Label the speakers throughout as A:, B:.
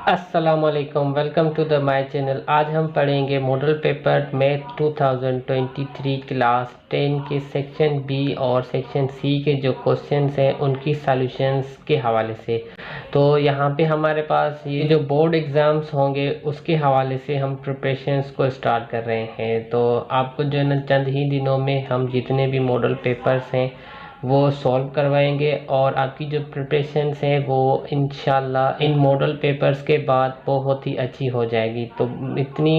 A: अस्सलामुअलैकुम, welcome to the my channel. आज हम पढ़ेंगे मॉडल पेपर मैथ 2023 क्लास 10 के सेक्शन बी और सेक्शन सी के जो क्वेश्चंस हैं उनकी सॉल्यूशंस के हवाले से। तो यहाँ पे हमारे पास ये जो बोर्ड एग्ज़ाम्स होंगे उसके हवाले से हम प्रिपरेशंस को स्टार्ट कर रहे हैं। तो आपको जो है ना चंद ही दिनों में हम जितने भी मॉडल पेपर्स हैं वो सॉल्व करवाएंगे और आपकी जो प्रिपरेशंस है वो इंशाल्लाह इन मॉडल पेपर्स के बाद बहुत ही अच्छी हो जाएगी। तो इतनी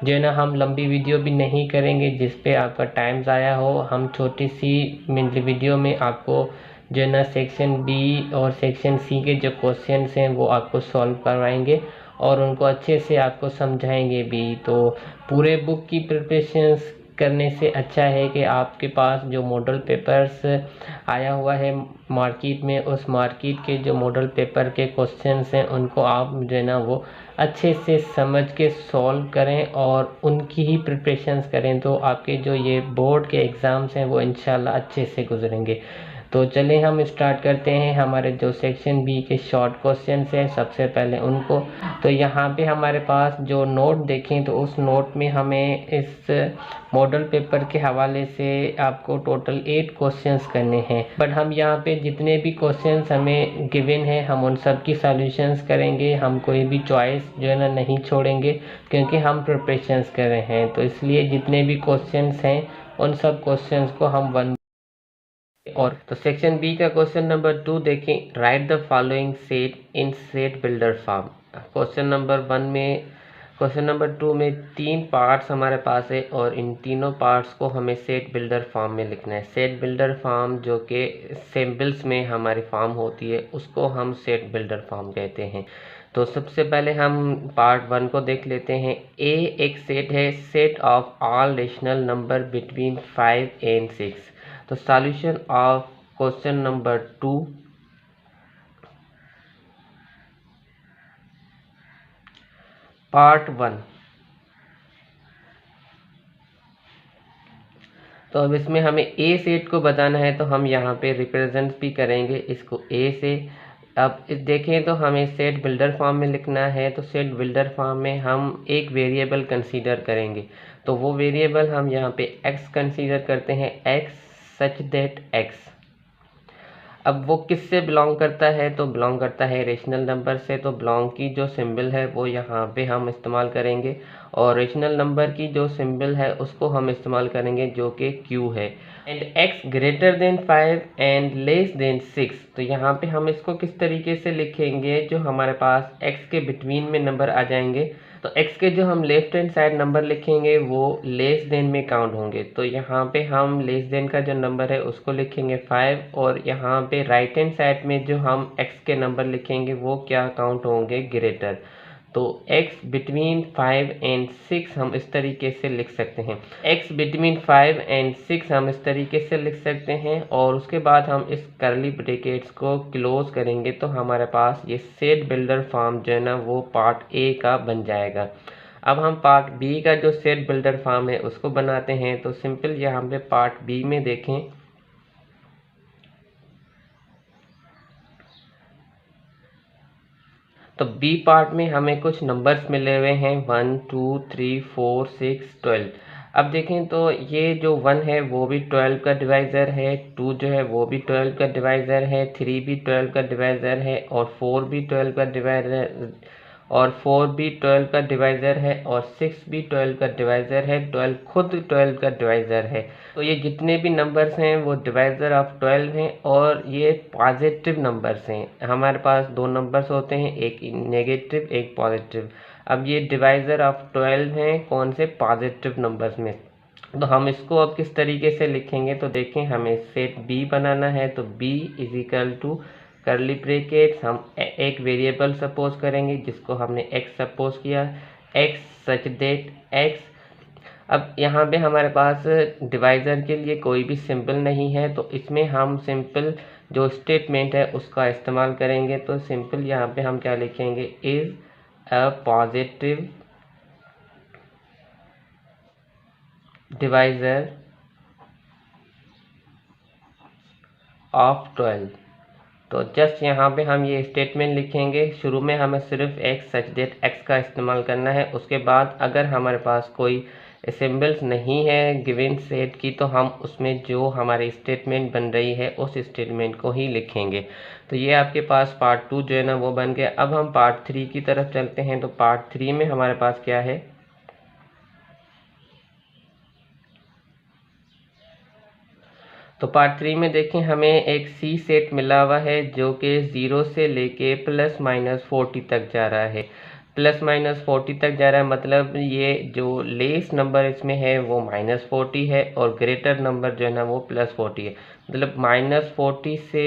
A: जो है ना हम लंबी वीडियो भी नहीं करेंगे जिस पे आपका टाइम ज़ाया हो। हम छोटी सी वीडियो में आपको जो है ना सेक्शन बी और सेक्शन सी के जो क्वेश्चंस हैं वो आपको सॉल्व करवाएंगे और उनको अच्छे से आपको समझाएंगे भी। तो पूरे बुक की प्रिपरेशंस करने से अच्छा है कि आपके पास जो मॉडल पेपर्स आया हुआ है मार्केट में, उस मार्केट के जो मॉडल पेपर के क्वेश्चंस हैं उनको आप जो है ना वो अच्छे से समझ के सॉल्व करें और उनकी ही प्रिपरेशंस करें। तो आपके जो ये बोर्ड के एग्ज़ाम्स हैं वो इंशाल्लाह अच्छे से गुजरेंगे। तो चलिए हम स्टार्ट करते हैं हमारे जो सेक्शन बी के शॉर्ट क्वेश्चंस हैं सबसे पहले उनको। तो यहाँ पे हमारे पास जो नोट देखें तो उस नोट में हमें इस मॉडल पेपर के हवाले से आपको टोटल 8 क्वेश्चंस करने हैं, बट हम यहाँ पे जितने भी क्वेश्चंस हमें गिवन है हम उन सब की सॉल्यूशंस करेंगे। हम कोई भी चॉइस जो है ना नहीं छोड़ेंगे क्योंकि हम प्रिपरेशंस कर रहे हैं। तो इसलिए जितने भी क्वेश्चंस हैं उन सब क्वेश्चंस को हम वन और तो सेक्शन बी का क्वेश्चन नंबर 2 देखें। Right the following set in set builder form. Question number 1 में क्वेश्चन नंबर 2 में 3 पार्ट्स हमारे पास है और इन तीनों पार्ट्स को हमें सेट बिल्डर फॉर्म में लिखना है। सेट बिल्डर फॉर्म जो कि सिंबल्स में हमारी फॉर्म होती है उसको हम सेट बिल्डर फॉर्म कहते हैं। तो सबसे पहले हम पार्ट 1 को देख लेते हैं। ए एक सेट है, set of all rational number between 5 and 6। तो solution of question number 2। Part 1। तो अब इसमें हमें ए सेट को बताना है तो हम यहाँ पे रिप्रेजेंट भी करेंगे इसको ए से। अब इस देखें तो हमें सेट बिल्डर फॉर्म में लिखना है। तो सेट बिल्डर फॉर्म में हम एक वेरिएबल कंसीडर करेंगे। तो वो वेरिएबल हम यहाँ पे एक्स कंसीडर करते हैं, एक्स सच दैट एक्स। अब वो किससे बिलोंग करता है तो बिलोंग करता है रेशनल नंबर से। तो बिलोंग की जो सिंबल है वो यहाँ पे हम इस्तेमाल करेंगे और रेशनल नंबर की जो सिंबल है उसको हम इस्तेमाल करेंगे जो कि क्यू है। And x greater then 5 and less than 6। तो यहाँ पे हम इसको किस तरीके से लिखेंगे, जो हमारे पास x के बिटवीन में नंबर आ जाएंगे तो x के जो हम लेफ्ट हैंड साइड नंबर लिखेंगे वो लेस देन में काउंट होंगे। तो यहाँ पे हम लेस देन का जो नंबर है उसको लिखेंगे 5 और यहाँ पे राइट हैंड साइड में जो हम x के नंबर लिखेंगे वो क्या काउंट होंगे, ग्रेटर। तो x बिटवीन 5 एंड 6 हम इस तरीके से लिख सकते हैं। x बिटवीन 5 एंड 6 हम इस तरीके से लिख सकते हैं और उसके बाद हम इस करली ब्रैकेट्स को क्लोज करेंगे तो हमारे पास ये सेट बिल्डर फॉर्म जो है ना वो पार्ट ए का बन जाएगा। अब हम पार्ट बी का जो सेट बिल्डर फॉर्म है उसको बनाते हैं। तो सिंपल यहाँ पे पार्ट बी में देखें तो बी पार्ट में हमें कुछ नंबर्स मिले हुए हैं 1 2 3 4 6 12। अब देखें तो ये जो 1 है वो भी 12 का डिवाइज़र है, 2 जो है वो भी 12 का डिवाइज़र है, 3 भी 12 का डिवाइज़र है और 4 भी 12 का डिवाइज़र और 4 भी 12 का डिवाइज़र है और 6 भी 12 का डिवाइज़र है, 12 खुद 12 का डिवाइज़र है। तो ये जितने भी नंबर्स हैं वो डिवाइज़र ऑफ 12 हैं और ये पॉजिटिव नंबर्स हैं। हमारे पास दो नंबर्स होते हैं, एक नेगेटिव एक पॉजिटिव। अब ये डिवाइज़र ऑफ 12 हैं कौन से, पॉजिटिव नंबर्स में। तो हम इसको अब किस तरीके से लिखेंगे तो देखें, हमें सेट बी बनाना है। तो B is equal to curly brackets, हम एक वेरिएबल सपोज करेंगे जिसको हमने x सपोज किया, x सच देट x। अब यहाँ पे हमारे पास डिवाइज़र के लिए कोई भी सिंबल नहीं है तो इसमें हम सिंपल जो स्टेटमेंट है उसका इस्तेमाल करेंगे। तो सिंपल यहाँ पे हम क्या लिखेंगे, is a positive divisor of 12। तो जस्ट यहाँ पे हम ये स्टेटमेंट लिखेंगे। शुरू में हमें सिर्फ x सच दैट x का इस्तेमाल करना है। उसके बाद अगर हमारे पास कोई सिंबल्स नहीं है गिवन सेट की तो हम उसमें जो हमारी स्टेटमेंट बन रही है उस स्टेटमेंट को ही लिखेंगे। तो ये आपके पास पार्ट 2 जो है ना वो बन गया। अब हम पार्ट 3 की तरफ चलते हैं। तो पार्ट 3 में हमारे पास क्या है, तो पार्ट 3 में देखें हमें एक सी सेट मिला हुआ है जो कि 0 से लेके +-40 तक जा रहा है। +-40 तक जा रहा है मतलब ये जो लेस नंबर इसमें है वो -40 है और ग्रेटर नंबर जो है ना वो +40 है। मतलब -40 से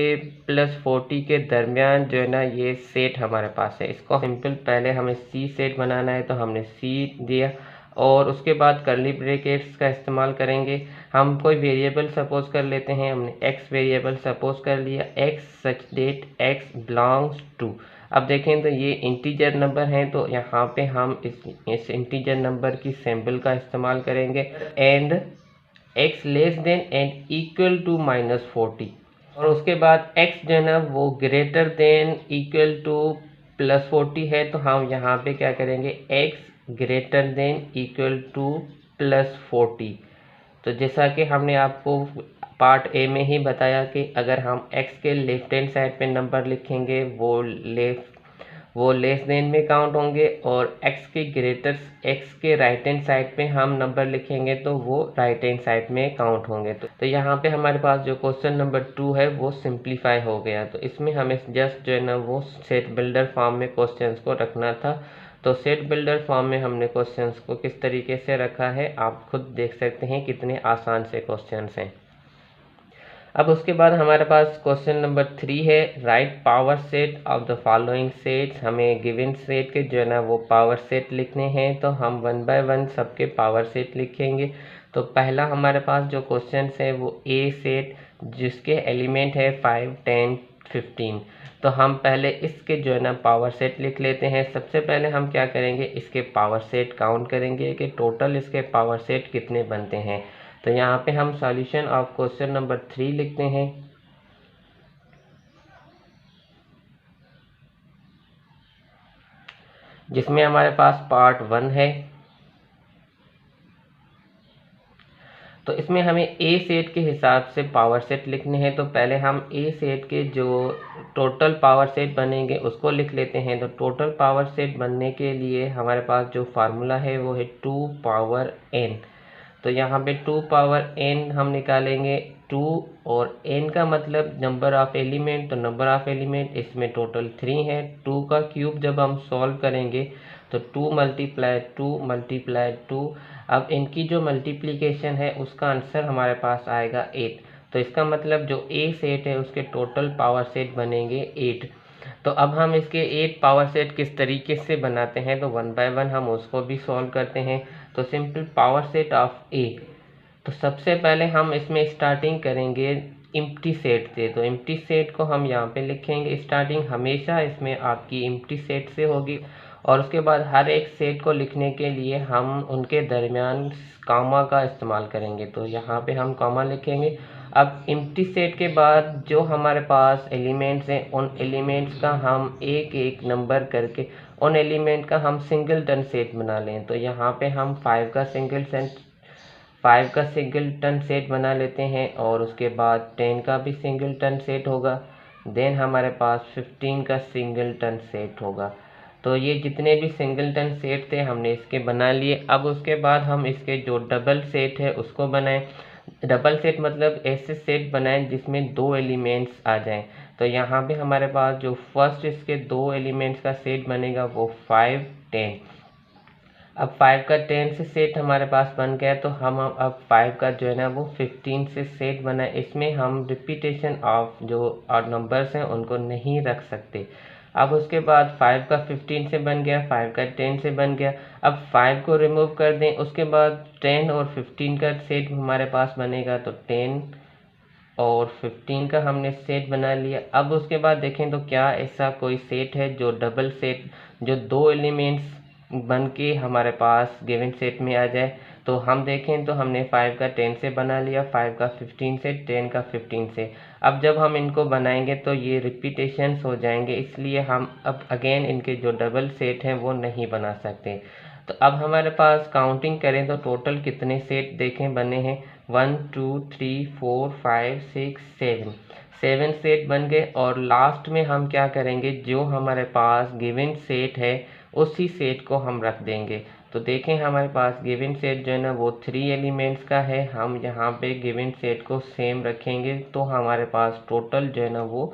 A: +40 के दरमियान जो है ना ये सेट हमारे पास है। इसको सिंपल पहले हमें सी सेट बनाना है तो हमने सी दिया और उसके बाद कर्ली ब्रैकेट्स का इस्तेमाल करेंगे। हम कोई वेरिएबल सपोज कर लेते हैं। हमने x वेरिएबल सपोज कर लिया, x such that x belongs to. अब देखें तो ये इंटीजर नंबर हैं तो यहाँ पे हम इस इंटीजर नंबर की सिंबल का इस्तेमाल करेंगे and x less than and equal to -40 और उसके बाद x जो है ना वो ग्रेटर देन इक्वल टू +40 है तो हम यहाँ पे क्या करेंगे x greater than equal to +40। तो जैसा कि हमने आपको पार्ट ए में ही बताया कि अगर हम x के लेफ्ट हैंड साइड पे नंबर लिखेंगे वो लेस देन में काउंट होंगे और x के राइट हैंड साइड पे हम नंबर लिखेंगे तो वो राइट हैंड साइड में काउंट होंगे। तो यहाँ पे हमारे पास जो क्वेश्चन नंबर 2 है वो सिंप्लीफाई हो गया। तो इसमें हमें जस्ट जो है ना वो सेट बिल्डर फॉर्म में क्वेश्चंस को रखना था। तो सेट बिल्डर फॉर्म में हमने क्वेश्चंस को किस तरीके से रखा है आप खुद देख सकते हैं कितने आसान से क्वेश्चंस हैं। अब उसके बाद हमारे पास क्वेश्चन नंबर 3 है, right power set of the following sets. हमें गिवन सेट के जो है ना वो पावर सेट लिखने हैं तो हम 1 बाय 1 सबके पावर सेट लिखेंगे। तो पहला हमारे पास जो क्वेश्चन है वो ए सेट जिसके एलिमेंट है 5, 10, 15। तो हम पहले इसके जो है ना पावर सेट लिख लेते हैं। सबसे पहले हम क्या करेंगे इसके पावर सेट काउंट करेंगे कि टोटल इसके पावर सेट कितने बनते हैं। तो यहाँ पे हम सॉल्यूशन ऑफ क्वेश्चन नंबर 3 लिखते हैं। जिसमें हमारे पास पार्ट 1 है। तो इसमें हमें ए सेट के हिसाब से पावर सेट लिखने हैं। तो पहले हम ए सेट के जो टोटल पावर सेट बनेंगे उसको लिख लेते हैं। तो टोटल पावर सेट बनने के लिए हमारे पास जो फार्मूला है वो है 2 पावर n। तो यहाँ पे 2 पावर n हम निकालेंगे 2 और n का मतलब नंबर ऑफ एलिमेंट। तो नंबर ऑफ एलिमेंट इसमें टोटल 3 है। 2 का क्यूब जब हम सॉल्व करेंगे तो 2 × 2 × 2। अब इनकी जो मल्टीप्लिकेशन है उसका आंसर हमारे पास आएगा 8। तो इसका मतलब जो ए सेट है उसके टोटल पावर सेट बनेंगे 8। तो अब हम इसके 8 पावर सेट किस तरीके से बनाते हैं तो 1 बाय 1 हम उसको भी सॉल्व करते हैं। तो सिंपल पावर सेट ऑफ ए, तो सबसे पहले हम इसमें स्टार्टिंग करेंगे एम्प्टी सेट से। तो एम्प्टी सेट को हम यहाँ पे लिखेंगे। स्टार्टिंग हमेशा इसमें आपकी एम्प्टी सेट से होगी और उसके बाद हर एक सेट को लिखने के लिए हम उनके दरमियान कॉमा का इस्तेमाल करेंगे। तो यहाँ पे हम कॉमा लिखेंगे। अब एम्प्टी सेट के बाद जो हमारे पास एलिमेंट्स हैं उन एलिमेंट्स का हम एक एक नंबर करके उन एलिमेंट का हम सिंगलटन सेट बना लें। तो यहाँ पे हम 5 का सिंगलटन सेट बना लेते हैं और उसके बाद 10 का भी सिंगलटन सेट होगा। देन हमारे पास 15 का सिंगलटन सेट होगा। तो ये जितने भी सिंगलटन सेट थे हमने इसके बना लिए। अब उसके बाद हम इसके जो डबल सेट है उसको बनाएं। डबल सेट मतलब ऐसे सेट बनाएं जिसमें 2 एलिमेंट्स आ जाएं। तो यहाँ पे हमारे पास जो फर्स्ट इसके 2 एलिमेंट्स का सेट बनेगा वो 5, 10। अब 5 का 10 से सेट हमारे पास बन गया। तो हम अब 5 का जो है ना वो 15 से सेट बना। इसमें हम रिपीटेशन ऑफ जो नंबर्स हैं उनको नहीं रख सकते। अब उसके बाद 5 का 15 से बन गया, 5 का 10 से बन गया। अब 5 को रिमूव कर दें, उसके बाद 10 और 15 का सेट हमारे पास बनेगा। तो 10 और 15 का हमने सेट बना लिया। अब उसके बाद देखें तो क्या ऐसा कोई सेट है जो डबल सेट जो 2 एलिमेंट्स बन के हमारे पास गिवन सेट में आ जाए। तो हम देखें तो हमने 5 का 10 से बना लिया, 5 का 15 से, 10 का 15 से। अब जब हम इनको बनाएंगे तो ये रिपीटेशंस हो जाएंगे, इसलिए हम अब अगेन इनके जो डबल सेट हैं वो नहीं बना सकते। तो अब हमारे पास काउंटिंग करें तो टोटल कितने सेट देखें बने हैं, 1 2 3 4 5 6 7 सेट बन गए। और लास्ट में हम क्या करेंगे, जो हमारे पास गिवन सेट है उसी सेट को हम रख देंगे। तो देखें हमारे पास गिवन सेट जो है ना वो 3 एलिमेंट्स का है, हम यहाँ पे गिवन सेट को सेम रखेंगे तो हमारे पास टोटल जो है ना वो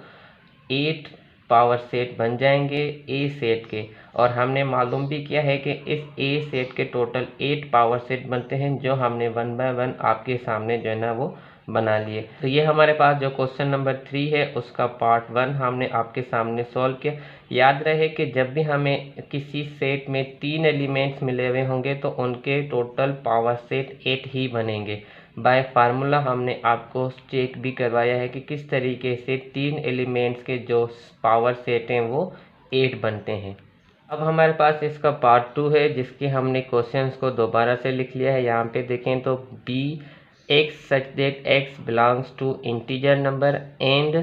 A: 8 पावर सेट बन जाएंगे ए सेट के। और हमने मालूम भी किया है कि इस ए सेट के टोटल 8 पावर सेट बनते हैं, जो हमने 1 बाय 1 आपके सामने जो है ना वो बना लिए। तो ये हमारे पास जो क्वेश्चन नंबर 3 है उसका पार्ट 1 हमने आपके सामने सॉल्व किया। याद रहे कि जब भी हमें किसी सेट में 3 एलिमेंट्स मिले हुए होंगे तो उनके टोटल पावर सेट 8 ही बनेंगे। बाय फार्मूला हमने आपको चेक भी करवाया है कि किस तरीके से 3 एलिमेंट्स के जो पावर सेट हैं वो 8 बनते हैं। अब हमारे पास इसका पार्ट 2 है जिसके हमने क्वेश्चंस को दोबारा से लिख लिया है। यहाँ पे देखें तो B x such that x belongs to integer number and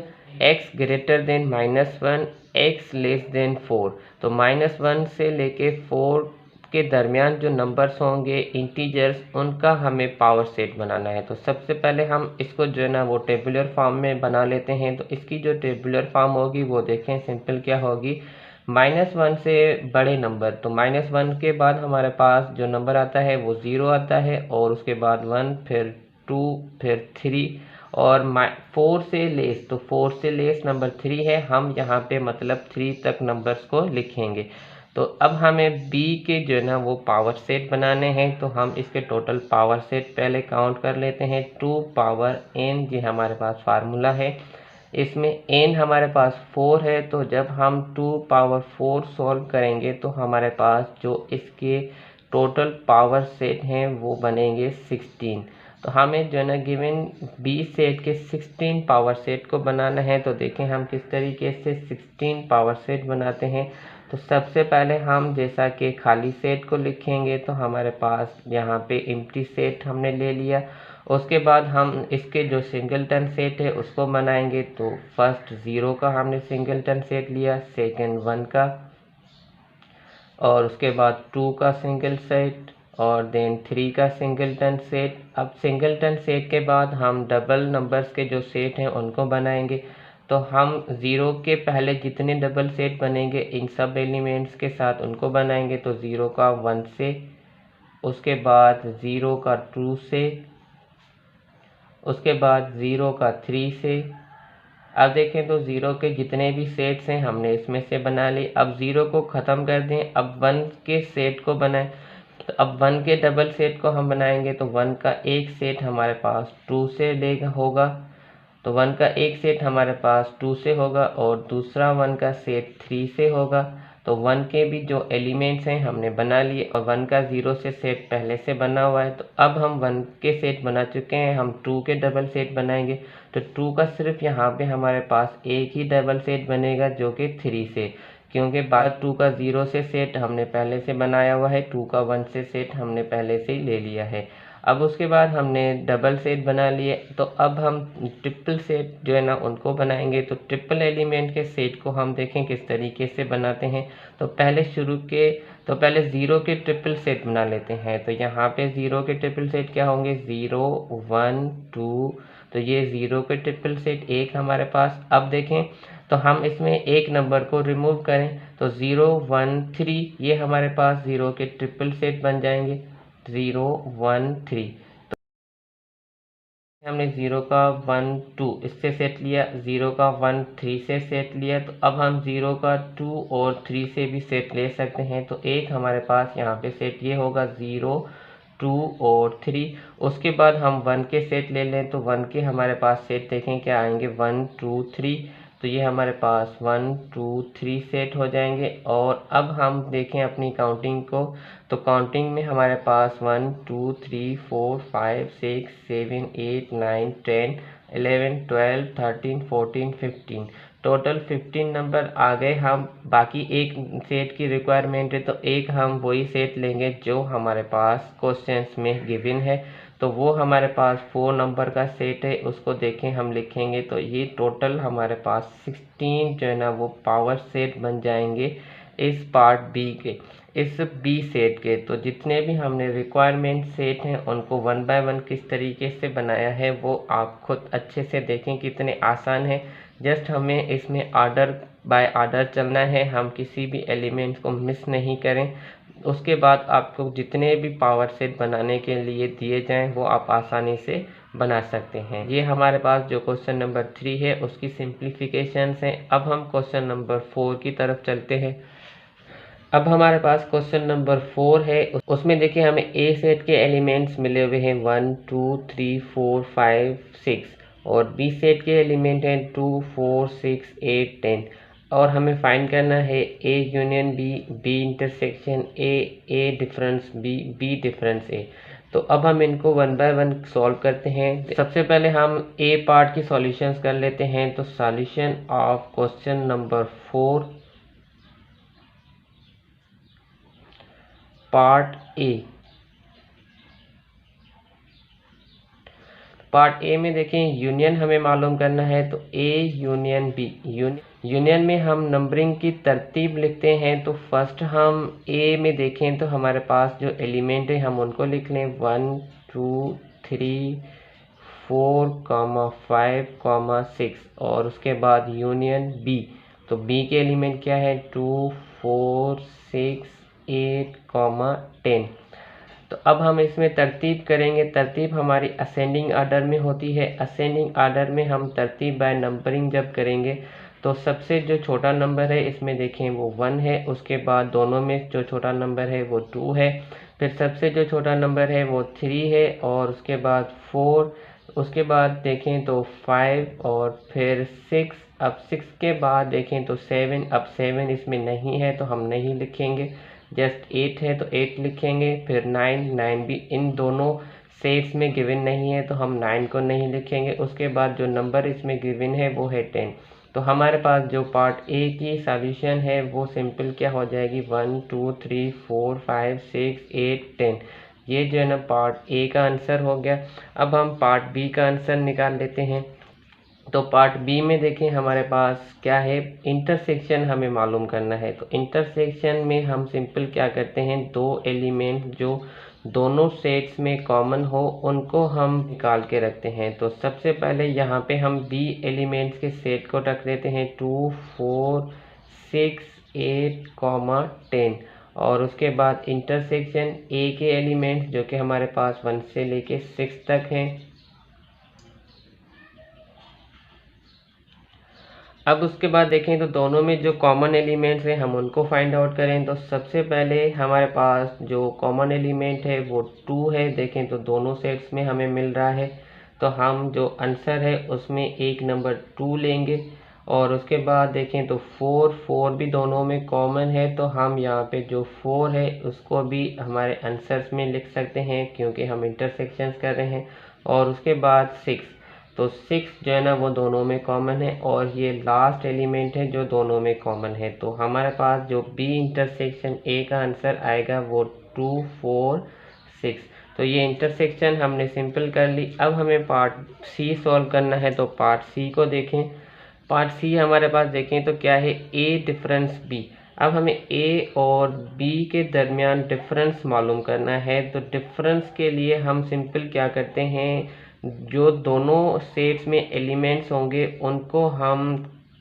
A: x greater than -1 x less than 4। तो -1 से लेके 4 के दरमियान जो नंबर्स होंगे इंटीजर्स, उनका हमें पावर सेट बनाना है। तो सबसे पहले हम इसको जो है ना वो टेबुलर फॉर्म में बना लेते हैं। तो इसकी जो टेबुलर फॉर्म होगी वो देखें सिंपल क्या होगी, -1 से बड़े नंबर। तो -1 के बाद हमारे पास जो नंबर आता है वो 0 आता है, और उसके बाद 1, फिर 2, फिर 3, और 4 से लेस। तो 4 से लेस नंबर 3 है, हम यहाँ पे मतलब 3 तक नंबर्स को लिखेंगे। तो अब हमें b के जो है ना वो पावर सेट बनाने हैं। तो हम इसके टोटल पावर सेट पहले काउंट कर लेते हैं। 2 पावर n ये हमारे पास फार्मूला है, इसमें n हमारे पास 4 है। तो जब हम 2 पावर 4 सॉल्व करेंगे तो हमारे पास जो इसके टोटल पावर सेट हैं वो बनेंगे 16। तो हमें जो है ना गिवन बी सेट के 16 पावर सेट को बनाना है। तो देखें हम किस तरीके से 16 पावर सेट बनाते हैं। तो सबसे पहले हम जैसा कि खाली सेट को लिखेंगे, तो हमारे पास यहाँ पे एम्प्टी सेट हमने ले लिया। उसके बाद हम इसके जो सिंगलटन सेट है उसको बनाएंगे। तो फर्स्ट 0 का हमने सिंगलटन सेट लिया, सेकंड 1 का, और उसके बाद 2 का सिंगल सेट, और देन 3 का सिंगलटन सेट। अब सिंगलटन सेट के बाद हम डबल नंबर्स के जो सेट हैं उनको बनाएंगे। तो हम 0 के पहले जितने डबल सेट बनेंगे इन सब एलिमेंट्स के साथ उनको बनाएंगे। तो 0 का 1 से, उसके बाद 0 का 2 से, उसके बाद 0 का 3 से। अब देखें तो 0 के जितने भी सेट्स हैं हमने इसमें से बना लिए। अब 0 को ख़त्म कर दें, अब 1 के सेट को बनाएं। तो अब 1 के डबल सेट को हम बनाएंगे। तो 1 का एक सेट हमारे पास 2 से लेगा होगा। तो 1 का एक सेट हमारे पास 2 से होगा, और दूसरा 1 का सेट 3 से होगा। तो 1 के भी जो एलिमेंट्स हैं हमने बना लिए, और 1 का 0 से सेट पहले से बना हुआ है। तो अब हम 1 के सेट बना चुके हैं, हम 2 के डबल सेट बनाएंगे। तो 2 का सिर्फ यहाँ पे हमारे पास एक ही डबल सेट बनेगा जो कि 3 से, क्योंकि बाद 2 का 0 से सेट हमने पहले से बनाया हुआ है, 2 का 1 से सेट हमने पहले से ही ले लिया है। अब उसके बाद हमने डबल सेट बना लिए। तो अब हम ट्रिपल सेट जो है ना उनको बनाएंगे। तो ट्रिपल एलिमेंट के सेट को हम देखें किस तरीके से बनाते हैं। तो पहले 0 के ट्रिपल सेट बना लेते हैं। तो यहाँ पे 0 के ट्रिपल सेट क्या होंगे, 0 1 2। तो ये 0 के ट्रिपल सेट एक हमारे पास। अब देखें तो हम इसमें एक नंबर को रिमूव करें, तो 0 1 3 ये हमारे पास 0 के ट्रिपल सेट बन जाएंगे, 0 1 3। तो हमने 0 का 1 2 इससे सेट लिया, 0 का 1 3 से सेट लिया। तो अब हम 0 का 2 और 3 से भी सेट ले सकते हैं। तो एक हमारे पास यहाँ पे सेट ये होगा 0 2 और 3। उसके बाद हम 1 के सेट ले लें। तो 1 के हमारे पास सेट देखें क्या आएंगे, 1 2 3। तो ये हमारे पास 1 2 3 सेट हो जाएंगे। और अब हम देखें अपनी काउंटिंग को। तो काउंटिंग में हमारे पास 1 2 3 4 5 6 7 8 9 10 11 12 13 14 15 टोटल 15 नंबर आ गए। हम बाकी एक सेट की रिक्वायरमेंट है, तो एक हम वही सेट लेंगे जो हमारे पास क्वेश्चंस में गिवन है। तो वो हमारे पास 4 नंबर का सेट है, उसको देखें हम लिखेंगे तो ये टोटल हमारे पास 16 जो है ना वो पावर सेट बन जाएंगे इस पार्ट बी के, इस बी सेट के। तो जितने भी हमने रिक्वायरमेंट सेट हैं उनको 1 बाय 1 किस तरीके से बनाया है वो आप खुद अच्छे से देखें, कितने आसान है। जस्ट हमें इसमें ऑर्डर बाय ऑर्डर चलना है, हम किसी भी एलिमेंट को मिस नहीं करें। उसके बाद आपको जितने भी पावर सेट बनाने के लिए दिए जाएं वो आप आसानी से बना सकते हैं। ये हमारे पास जो क्वेश्चन नंबर 3 है उसकी सिंप्लीफिकेशंस हैं। अब हम क्वेश्चन नंबर 4 की तरफ चलते हैं। अब हमारे पास क्वेश्चन नंबर 4 है, उसमें देखिए हमें ए सेट के एलिमेंट्स मिले हुए हैं 1 2 3 4 5 6 और बी सेट के एलिमेंट हैं 2 4 6 8 10 और हमें फाइंड करना है A union B, B intersection A, A difference B, B difference A. तो अब हम इनको 1 बाय 1 सॉल्व करते हैं। सबसे पहले हम ए पार्ट की सॉल्यूशंस कर लेते हैं। तो solution of question number 4 part A. Part A में देखें यूनियन हमें मालूम करना है, तो ए यूनियन बी। यूनियन में हम नंबरिंग की तरतीब लिखते हैं। तो फर्स्ट हम ए में देखें तो हमारे पास जो एलिमेंट है हम उनको लिख लें 1 2 3 4 5 6 और उसके बाद यूनियन बी। तो बी के एलिमेंट क्या है 2 4 6 8 10। तो अब हम इसमें तरतीब करेंगे। तरतीब हमारी असेंडिंग आर्डर में होती है। असेंडिंग आर्डर में हम तरतीब बाय नंबरिंग जब करेंगे तो सबसे जो छोटा नंबर है इसमें देखें वो 1 है, उसके बाद दोनों में जो छोटा नंबर है वो 2 है, फिर सबसे जो छोटा नंबर है वो 3 है और उसके बाद 4, उसके बाद देखें तो 5 और फिर 6। अब 6 के बाद देखें तो 7। अब 7 इसमें नहीं है तो हम नहीं लिखेंगे, जस्ट 8 है तो 8 लिखेंगे। फिर 9 भी इन दोनों सेट्स में गिवन नहीं है तो हम 9 को नहीं लिखेंगे। उसके बाद जो नंबर इसमें गिवन है वो है 10। तो हमारे पास जो पार्ट ए की सॉल्यूशन है वो सिंपल क्या हो जाएगी 1 2 3 4 5 6 8 10। ये जो है ना पार्ट ए का आंसर हो गया। अब हम पार्ट बी का आंसर निकाल लेते हैं। तो पार्ट बी में देखें हमारे पास क्या है, इंटरसेक्शन हमें मालूम करना है। तो इंटरसेक्शन में हम सिंपल क्या करते हैं, दो एलिमेंट जो दोनों सेट्स में कॉमन हो उनको हम निकाल के रखते हैं। तो सबसे पहले यहाँ पे हम बी एलिमेंट्स के सेट को रख देते हैं 2 4 6 8 10 और उसके बाद इंटरसेक्शन ए के एलिमेंट जो कि हमारे पास 1 से लेके 6 तक हैं। अब उसके बाद देखें तो दोनों में जो कॉमन एलिमेंट्स हैं हम उनको फाइंड आउट करें। तो सबसे पहले हमारे पास जो कॉमन एलिमेंट है वो 2 है। देखें तो दोनों सेट्स में हमें मिल रहा है, तो हम जो आंसर है उसमें एक नंबर 2 लेंगे। और उसके बाद देखें तो 4 भी दोनों में कॉमन है, तो हम यहाँ पे जो 4 है उसको भी हमारे आंसर्स में लिख सकते हैं क्योंकि हम इंटरसेक्शंस कर रहे हैं। और उसके बाद 6, तो 6 जो है ना वो दोनों में कॉमन है और ये लास्ट एलिमेंट है जो दोनों में कॉमन है। तो हमारे पास जो बी इंटरसेक्शन ए का आंसर आएगा वो 2 4 6। तो ये इंटरसेक्शन हमने सिंपल कर ली। अब हमें पार्ट सी सॉल्व करना है। तो पार्ट सी को देखें। पार्ट सी हमारे पास देखें तो क्या है, ए डिफरेंस बी। अब हमें ए और बी के दरमियान डिफरेंस मालूम करना है। तो डिफरेंस के लिए हम सिंपल क्या करते हैं, जो दोनों सेट्स में एलिमेंट्स होंगे उनको हम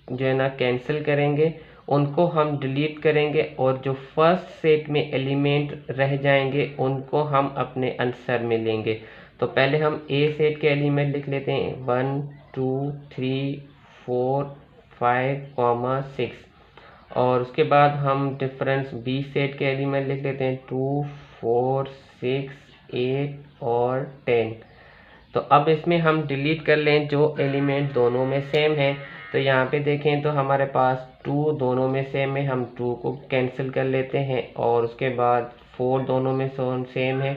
A: जो है ना कैंसिल करेंगे, उनको हम डिलीट करेंगे और जो फर्स्ट सेट में एलिमेंट रह जाएंगे उनको हम अपने आंसर में लेंगे। तो पहले हम ए सेट के एलिमेंट लिख लेते हैं 1 2 3 4 5 6 और उसके बाद हम डिफरेंस बी सेट के एलिमेंट लिख लेते हैं 2 4 6 8 और 10। तो अब इसमें हम डिलीट कर लें जो एलिमेंट दोनों में सेम है। तो यहाँ पे देखें तो हमारे पास 2 दोनों में सेम है, हम 2 को कैंसिल कर लेते हैं और उसके बाद 4 दोनों में सेम है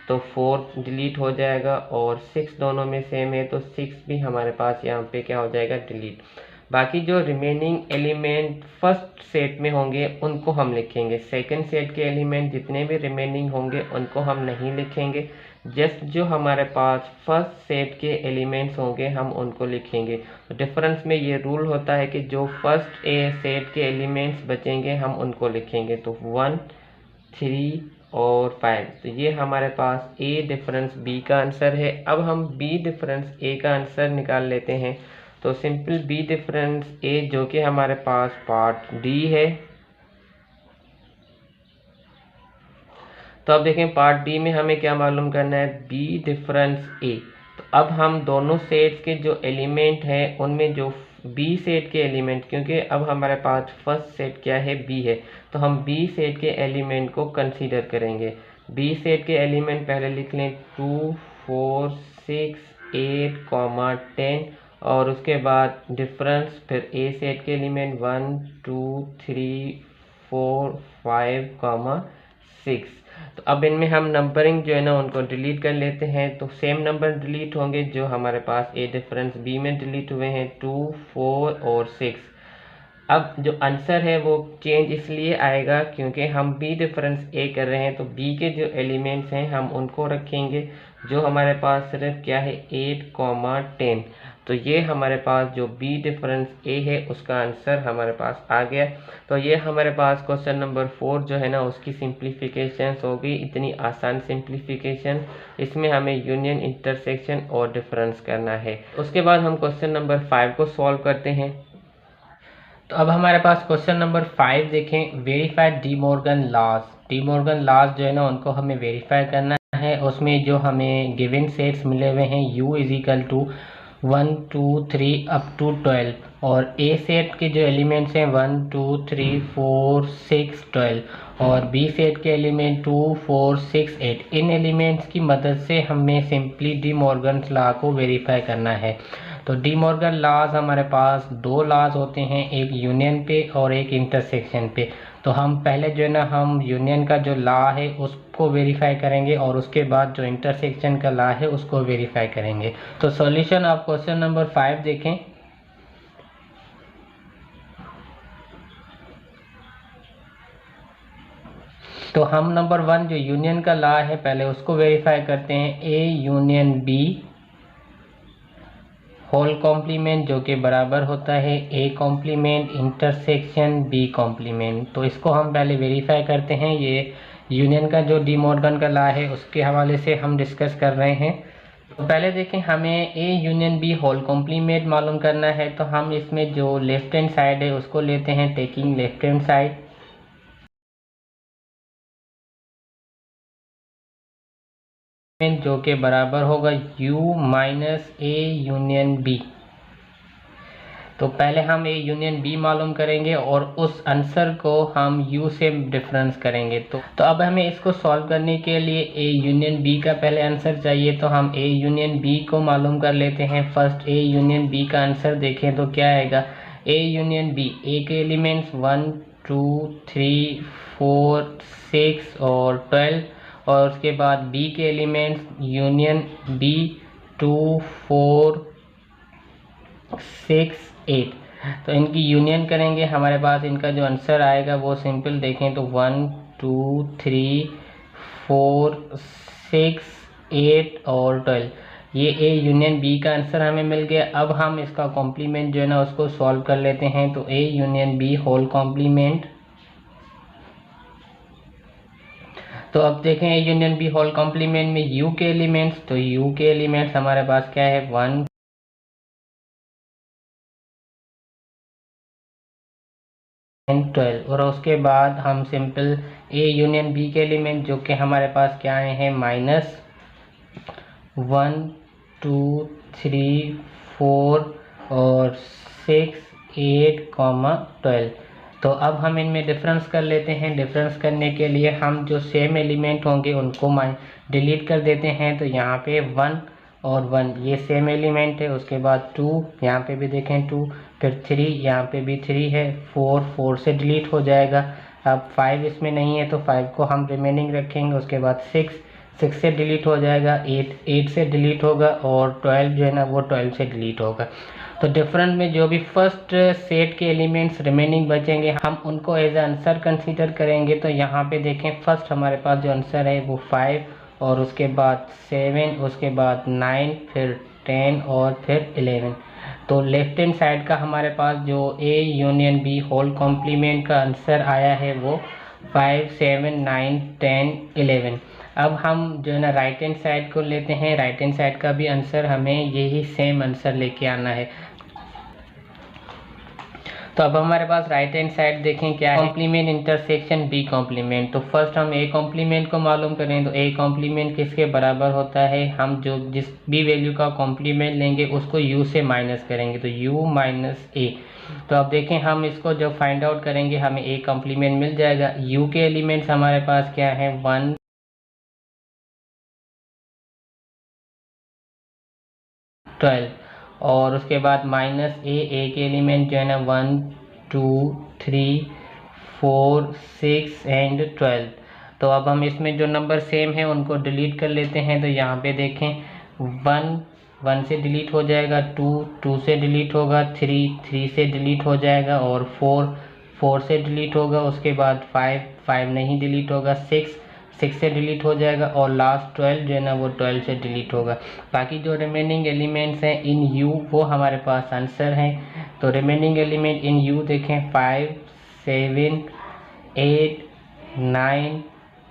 A: तो 4 डिलीट हो जाएगा और 6 दोनों में सेम है तो 6 भी हमारे पास यहाँ पे क्या हो जाएगा, डिलीट। बाकी जो रिमेनिंग एलिमेंट फर्स्ट सेट में होंगे उनको हम लिखेंगे। सेकंड सेट के एलिमेंट जितने भी रिमेनिंग होंगे उनको हम नहीं लिखेंगे। जस्ट जो हमारे पास फर्स्ट सेट के एलिमेंट्स होंगे हम उनको लिखेंगे। तो डिफरेंस में ये रूल होता है कि जो फर्स्ट सेट के एलिमेंट्स बचेंगे हम उनको लिखेंगे। तो 1, 3 और 5। तो ये हमारे पास ए डिफरेंस बी का आंसर है। अब हम बी डिफरेंस ए का आंसर निकाल लेते हैं। तो सिंपल बी डिफरेंस ए जो कि हमारे पास पार्ट डी है। तो अब देखें पार्ट डी में हमें क्या मालूम करना है, बी डिफरेंस ए। तो अब हम दोनों सेट्स के जो एलिमेंट हैं उनमें जो बी सेट के एलिमेंट, क्योंकि अब हमारे पास फर्स्ट सेट क्या है, बी है, तो हम बी सेट के एलिमेंट को कंसीडर करेंगे। बी सेट के एलिमेंट पहले लिख लें 2, 4, 6, 8, 10 और उसके बाद डिफरेंस, फिर ए सेट के एलिमेंट 1, 2, 3, 4, 5, 6। तो अब इनमें हम नंबरिंग जो है ना उनको डिलीट कर लेते हैं। तो सेम नंबर डिलीट होंगे जो हमारे पास ए डिफरेंस बी में डिलीट हुए हैं, 2, 4 और 6। अब जो आंसर है वो चेंज इसलिए आएगा क्योंकि हम बी डिफरेंस ए कर रहे हैं, तो बी के जो एलिमेंट्स हैं हम उनको रखेंगे जो हमारे पास सिर्फ क्या है 8, 10। तो ये हमारे पास जो बी डिफरेंस ए है उसका आंसर हमारे पास आ गया। तो ये हमारे पास क्वेश्चन नंबर 4 जो है ना उसकी सिंप्लीफिकेशन हो गई। इतनी आसान सिंप्लीफिकेशन, इसमें हमें यूनियन, इंटरसेक्शन और डिफरेंस करना है। उसके बाद हम क्वेश्चन नंबर 5 को सॉल्व करते हैं। तो अब हमारे पास क्वेश्चन नंबर 5 देखें, verified De Morgan laws. De Morgan laws जो है ना उनको हमें वेरीफाई करना है। उसमें जो हमें गिवन सेट्स मिले हुए हैं u is equal to 1, 2, 3 up to 12 और ए सेट के जो एलिमेंट्स हैं 1, 2, 3, 4, 6, 12 और बी सेट के एलिमेंट 2, 4, 6, 8। इन एलिमेंट्स की मदद से हमें सिंपली डी मॉर्गन लॉ को वेरीफाई करना है। तो डी मॉर्गन लॉज हमारे पास दो लॉज होते हैं, एक यूनियन पे और एक इंटरसेक्शन पे। तो हम पहले जो है ना हम यूनियन का जो लॉ है उसको वेरीफाई करेंगे और उसके बाद जो इंटरसेक्शन का लॉ है उसको वेरीफाई करेंगे। तो सॉल्यूशन ऑफ क्वेश्चन नंबर 5 देखें। तो हम नंबर 1 जो यूनियन का लॉ है पहले उसको वेरीफाई करते हैं। A union B whole complement जो कि बराबर होता है A complement intersection B complement. तो इसको हम पहले वेरीफाई करते हैं। ये यूनियन का जो डी मॉर्गन का लॉ है उसके हवाले से हम डिस्कस कर रहे हैं। तो पहले देखें, हमें A union B whole complement मालूम करना है। तो हम इसमें जो लेफ्ट हैंड साइड है उसको लेते हैं, टेकिंग लेफ्ट हैंड साइड। जो कि बराबर होगा u minus A union B. तो पहले हम ए यूनियन बी मालूम करेंगे और उस आंसर को हम u से डिफरेंस करेंगे। तो अब हमें इसको सॉल्व करने के लिए ए यूनियन बी का पहले आंसर चाहिए। तो हम ए यूनियन बी को मालूम कर लेते हैं। फर्स्ट ए यूनियन बी का आंसर देखें तो क्या आएगा, ए यूनियन बी, ए के एलिमेंट्स 1, 2, 3, 4, 6 और 12 और उसके बाद बी के एलिमेंट्स यूनियन बी 2, 4, 6, 8। तो इनकी यूनियन करेंगे, हमारे पास इनका जो आंसर आएगा वो सिंपल देखें तो 1, 2, 3, 4, 6, 8 और 12। ये ए यूनियन बी का आंसर हमें मिल गया। अब हम इसका कॉम्प्लीमेंट जो है ना उसको सॉल्व कर लेते हैं। तो A union B whole complement. तो अब देखें A union B whole complement में u के एलिमेंट्स, तो u के एलिमेंट्स हमारे पास क्या है 1, 12 और उसके बाद हम सिंपल ए यूनियन बी के एलिमेंट जो कि हमारे पास क्या आए हैं -1, 2, 3, 4 और 6, 8, 12। तो अब हम इनमें डिफरेंस कर लेते हैं। डिफरेंस करने के लिए हम जो सेम एलिमेंट होंगे उनको डिलीट कर देते हैं। तो यहाँ पे 1 और 1 ये सेम एलिमेंट है। उसके बाद 2 यहाँ पे भी देखें 2, फिर 3 यहाँ पे भी 3 है, 4 से डिलीट हो जाएगा। अब 5 इसमें नहीं है तो 5 को हम रिमेनिंग रखेंगे। उसके बाद 6 6 से डिलीट हो जाएगा, 8 से डिलीट होगा और 12 जो है ना वो 12 से डिलीट होगा। तो डिफरेंट में जो भी फर्स्ट सेट के एलिमेंट्स रिमेनिंग बचेंगे हम उनको एज आंसर कंसीडर करेंगे। तो यहाँ पे देखें फर्स्ट हमारे पास जो आंसर है वो 5 और उसके बाद 7, उसके बाद 9, फिर 10 और फिर 11। तो लेफ्ट हैंड साइड का हमारे पास जो A union B whole complement का आंसर आया है वो 5, 7, 9, 10, 11। अब हम जो है ना राइट हैंड साइड को लेते हैं। राइट हैंड साइड का भी आंसर हमें यही सेम आंसर लेके आना है। तो अब हमारे पास राइट हैंड साइड देखें क्या है, कॉम्प्लीमेंट इंटरसेक्शन बी कॉम्प्लीमेंट। तो फर्स्ट हम ए कॉम्प्लीमेंट को मालूम करें। तो ए कॉम्प्लीमेंट किसके बराबर होता है, हम जो जिस भी वैल्यू का कॉम्प्लीमेंट लेंगे उसको यू से माइनस करेंगे, तो यू माइनस ए। तो अब देखें हम इसको जब फाइंड आउट करेंगे हमें ए कॉम्प्लीमेंट मिल जाएगा। यू के एलिमेंट्स हमारे पास क्या है, 1, 12 और उसके बाद माइनस ए के एलिमेंट जो है ना 1, 2, 3, 4, 6 एंड 12। तो अब हम इसमें जो नंबर सेम है उनको डिलीट कर लेते हैं। तो यहाँ पे देखें 1 से डिलीट हो जाएगा, 2 से डिलीट होगा, 3 से डिलीट हो जाएगा और 4 से डिलीट होगा। उसके बाद 5 नहीं डिलीट होगा, 6 से डिलीट हो जाएगा और लास्ट 12 जो है ना वो 12 से डिलीट होगा। बाकी जो रिमेनिंग एलिमेंट्स हैं इन यू वो हमारे पास आंसर हैं। तो रिमेनिंग एलिमेंट इन यू देखें 5, 7, 8, 9,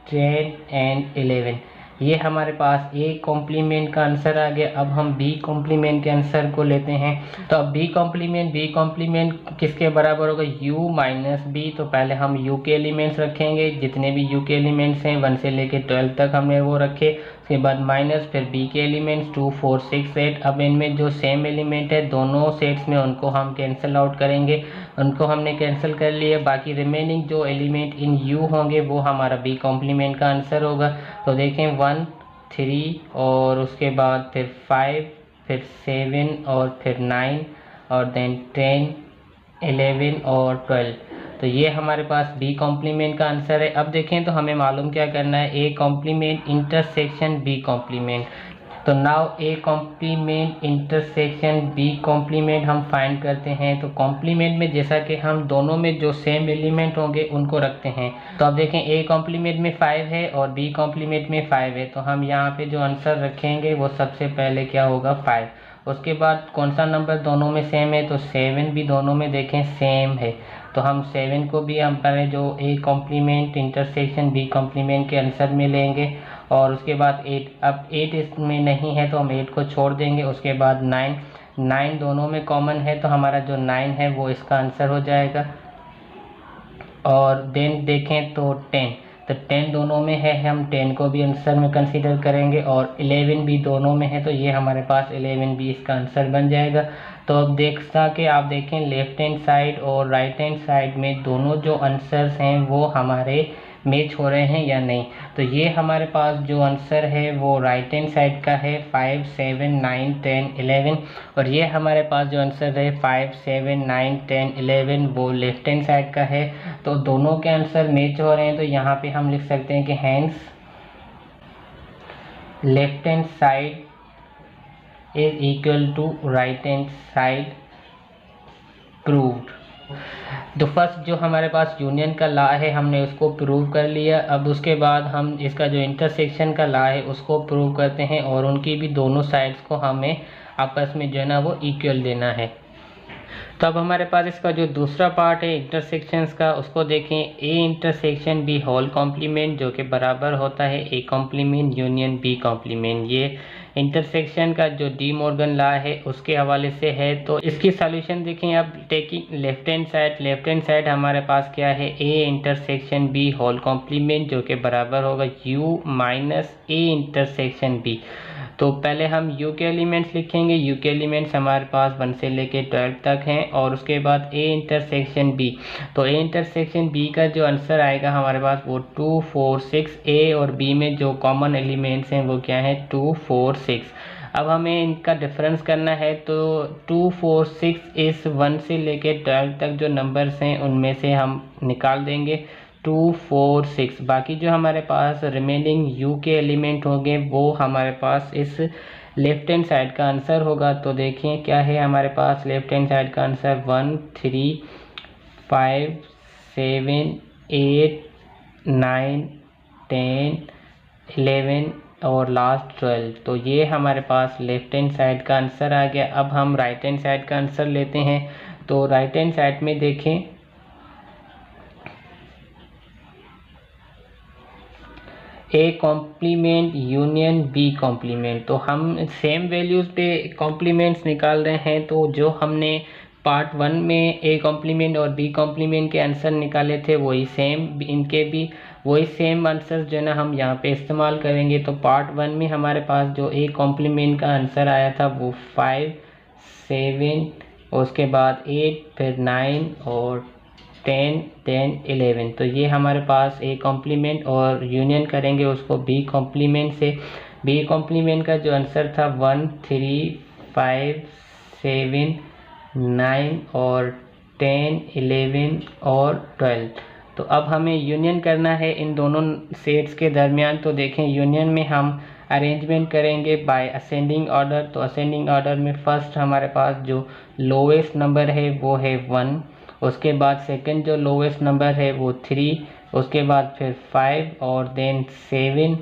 A: 10 एंड 11। ये हमारे पास ए कॉम्प्लीमेंट का आंसर आ गया। अब हम बी कॉम्प्लीमेंट के आंसर को लेते हैं। तो अब बी कॉम्प्लीमेंट किसके बराबर होगा, u माइनस बी। तो पहले हम u के एलिमेंट्स रखेंगे, जितने भी u के एलिमेंट्स हैं 1 से लेके 12 तक हमने वो रखे। उसके बाद माइनस फिर b के एलिमेंट्स 2, 4, 6, 8। अब इनमें जो सेम एलिमेंट है दोनों सेट्स में उनको हम कैंसिल आउट करेंगे, उनको हमने कैंसिल कर लिया। बाकी रिमेनिंग जो एलिमेंट इन u होंगे वो हमारा बी कॉम्प्लीमेंट का आंसर होगा। तो देखें 1, 3 और उसके बाद फिर 5, फिर 7 और फिर 9 और देन 10, 11 और 12। तो ये हमारे पास बी कॉम्प्लीमेंट का आंसर है। अब देखें तो हमें मालूम क्या करना है, A complement intersection B complement. तो now A complement intersection B complement हम फाइंड करते हैं। तो कॉम्प्लीमेंट में जैसा कि हम दोनों में जो सेम एलिमेंट होंगे उनको रखते हैं। तो अब देखें ए कॉम्प्लीमेंट में 5 है और बी कॉम्प्लीमेंट में 5 है। तो हम यहाँ पे जो आंसर रखेंगे वो सबसे पहले क्या होगा, 5। उसके बाद कौन सा नंबर दोनों में सेम है, तो 7 भी दोनों में देखें सेम है। तो हम 7 को भी हम पहले जो A complement intersection B complement के आंसर में लेंगे और उसके बाद 8। अब 8 इसमें नहीं है तो हम 8 को छोड़ देंगे। उसके बाद 9 दोनों में कॉमन है तो हमारा जो 9 है वो इसका आंसर हो जाएगा। और देन देखें तो 10, तो 10 दोनों में है, हम 10 को भी आंसर में कंसीडर करेंगे और 11 भी दोनों में है तो ये हमारे पास 11 भी इसका आंसर बन जाएगा। तो अब देखता कि आप देखें लेफ्ट हैंड साइड और राइट हैंड साइड में दोनों जो आंसर्स हैं वो हमारे मैच हो रहे हैं या नहीं। तो ये हमारे पास जो आंसर है वो राइट हैंड साइड का है 5, 7, 9, 10, 11 और ये हमारे पास जो आंसर है 5, 7, 9, 10, 11 वो लेफ्ट हैंड साइड का है। तो दोनों के आंसर मैच हो रहे हैं। तो यहाँ पे हम लिख सकते हैं कि hence left hand side is equal to right hand side proved. तो फर्स्ट जो हमारे पास यूनियन का लॉ है हमने उसको प्रूव कर लिया। अब उसके बाद हम इसका जो इंटरसेक्शन का लॉ है उसको प्रूव करते हैं और उनकी भी दोनों साइड्स को हमें आपस में जो है ना वो इक्वल देना है। तो अब हमारे पास इसका जो दूसरा पार्ट है इंटरसेक्शंस का उसको देखें। A intersection B whole complement जो कि बराबर होता है A complement union B complement. ये इंटरसेक्शन का जो डी मॉर्गन लॉ है उसके हवाले से है। तो इसकी सॉल्यूशन देखें। अब टेकिंग लेफ्ट हैंड साइड हमारे पास क्या है, A intersection B whole complement जो कि बराबर होगा U minus A intersection B. तो पहले हम u के एलिमेंट्स लिखेंगे। u के एलिमेंट्स हमारे पास 1 से लेके 12 तक हैं और उसके बाद a इंटरसेक्शन b। तो a इंटरसेक्शन b का जो आंसर आएगा हमारे पास वो 2, 4, 6। a और b में जो कॉमन एलिमेंट्स हैं वो क्या है, 2, 4, 6। अब हमें इनका डिफरेंस करना है। तो 2, 4, 6 इस 1 से लेके 12 तक जो नंबर्स हैं उनमें से हम निकाल देंगे। 246। बाकी जो हमारे पास रिमेनिंग u के एलिमेंट होंगे वो हमारे पास इस लेफ्ट हैंड साइड का आंसर होगा। तो देखिए क्या है हमारे पास लेफ्ट हैंड साइड का आंसर 1 3 5 7 8 9 10 11 और लास्ट 12। तो ये हमारे पास लेफ्ट हैंड साइड का आंसर आ गया। अब हम राइट हैंड साइड का आंसर लेते हैं। तो राइट हैंड साइड में देखें A complement union B complement. तो हम सेम वैल्यूज़ पे कॉम्प्लीमेंट्स निकाल रहे हैं। तो जो हमने पार्ट 1 में ए कॉम्प्लीमेंट और बी कॉम्प्लीमेंट के आंसर निकाले थे वही सेम इनके भी वही सेम आंसर जो है ना हम यहाँ पे इस्तेमाल करेंगे। तो पार्ट 1 में हमारे पास जो ए कॉम्प्लीमेंट का आंसर आया था वो 5 7 उसके बाद 8 फिर 9 और 10 10 11। तो ये हमारे पास ए कॉम्प्लीमेंट और यूनियन करेंगे उसको बी कॉम्प्लीमेंट से। बी कॉम्प्लीमेंट का जो आंसर था 1 3 5 7 9 और 10 11 और 12। तो अब हमें यूनियन करना है इन दोनों सेट्स के दरमियान। तो देखें यूनियन में हम अरेंजमेंट करेंगे बाय असेंडिंग ऑर्डर। तो असेंडिंग ऑर्डर में फर्स्ट हमारे पास जो लोवेस्ट नंबर है वो है 1, उसके बाद सेकंड जो लोवेस्ट नंबर है वो 3, उसके बाद फिर 5 और देन 7।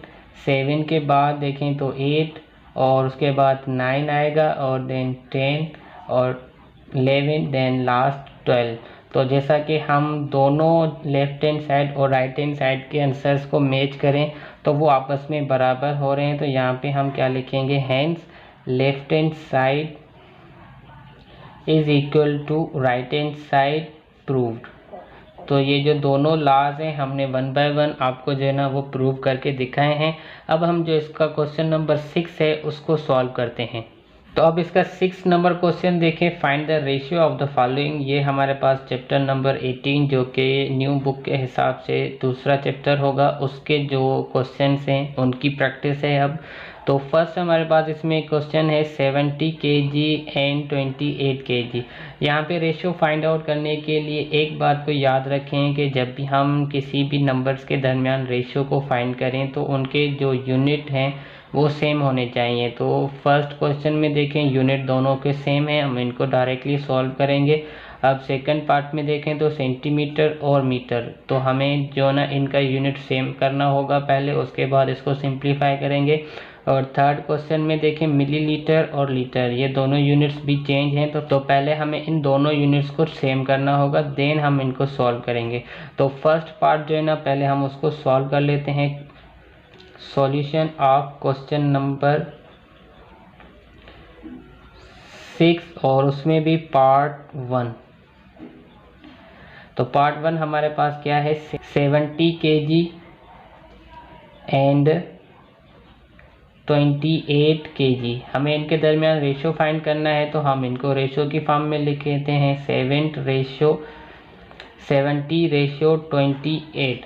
A: 7 के बाद देखें तो 8 और उसके बाद 9 आएगा और देन 10 और 11 देन लास्ट 12। तो जैसा कि हम दोनों लेफ्ट हैंड साइड और राइट हैंड साइड के आंसर्स को मैच करें तो वो आपस में बराबर हो रहे हैं। तो यहाँ पे हम क्या लिखेंगे, hence left hand side is equal to right hand side proved. तो ये जो दोनों लॉज हैं हमने 1 बाय 1 आपको जो है ना वो प्रूव करके दिखाए हैं। अब हम जो इसका क्वेश्चन नंबर 6 है उसको सॉल्व करते हैं। तो अब इसका 6 नंबर क्वेश्चन देखें, find the ratio of the following. ये हमारे पास चैप्टर नंबर 18 जो कि न्यू बुक के हिसाब से दूसरा चैप्टर होगा उसके जो क्वेश्चंस हैं उनकी प्रैक्टिस है अब। तो फर्स्ट हमारे पास इसमें क्वेश्चन है 70 kg एंड 28 kg। यहाँ पे रेशियो फाइंड आउट करने के लिए एक बात को याद रखें कि जब भी हम किसी भी नंबर्स के दरमियान रेशियो को फाइंड करें तो उनके जो यूनिट हैं वो सेम होने चाहिए। तो फर्स्ट क्वेश्चन में देखें यूनिट दोनों के सेम है, हम इनको डायरेक्टली सॉल्व करेंगे। अब सेकंड पार्ट में देखें तो सेंटीमीटर और मीटर, तो हमें जो ना इनका यूनिट सेम करना होगा पहले, उसके बाद इसको सिंप्लीफाई करेंगे। और थर्ड क्वेश्चन में देखें मिलीलीटर और लीटर, ये दोनों यूनिट्स भी चेंज हैं तो पहले हमें इन दोनों यूनिट्स को सेम करना होगा, देन हम इनको सॉल्व करेंगे। तो फर्स्ट पार्ट जो है ना पहले हम उसको सॉल्व कर लेते हैं। सॉल्यूशन ऑफ क्वेश्चन नंबर 6 और उसमें भी पार्ट 1। तो पार्ट 1 हमारे पास क्या है, 70 kg एंड 28 kg। हमें इनके दरमियान रेशियो फाइंड करना है तो हम इनको रेशियो की फॉर्म में लिख लेते हैं 70:28।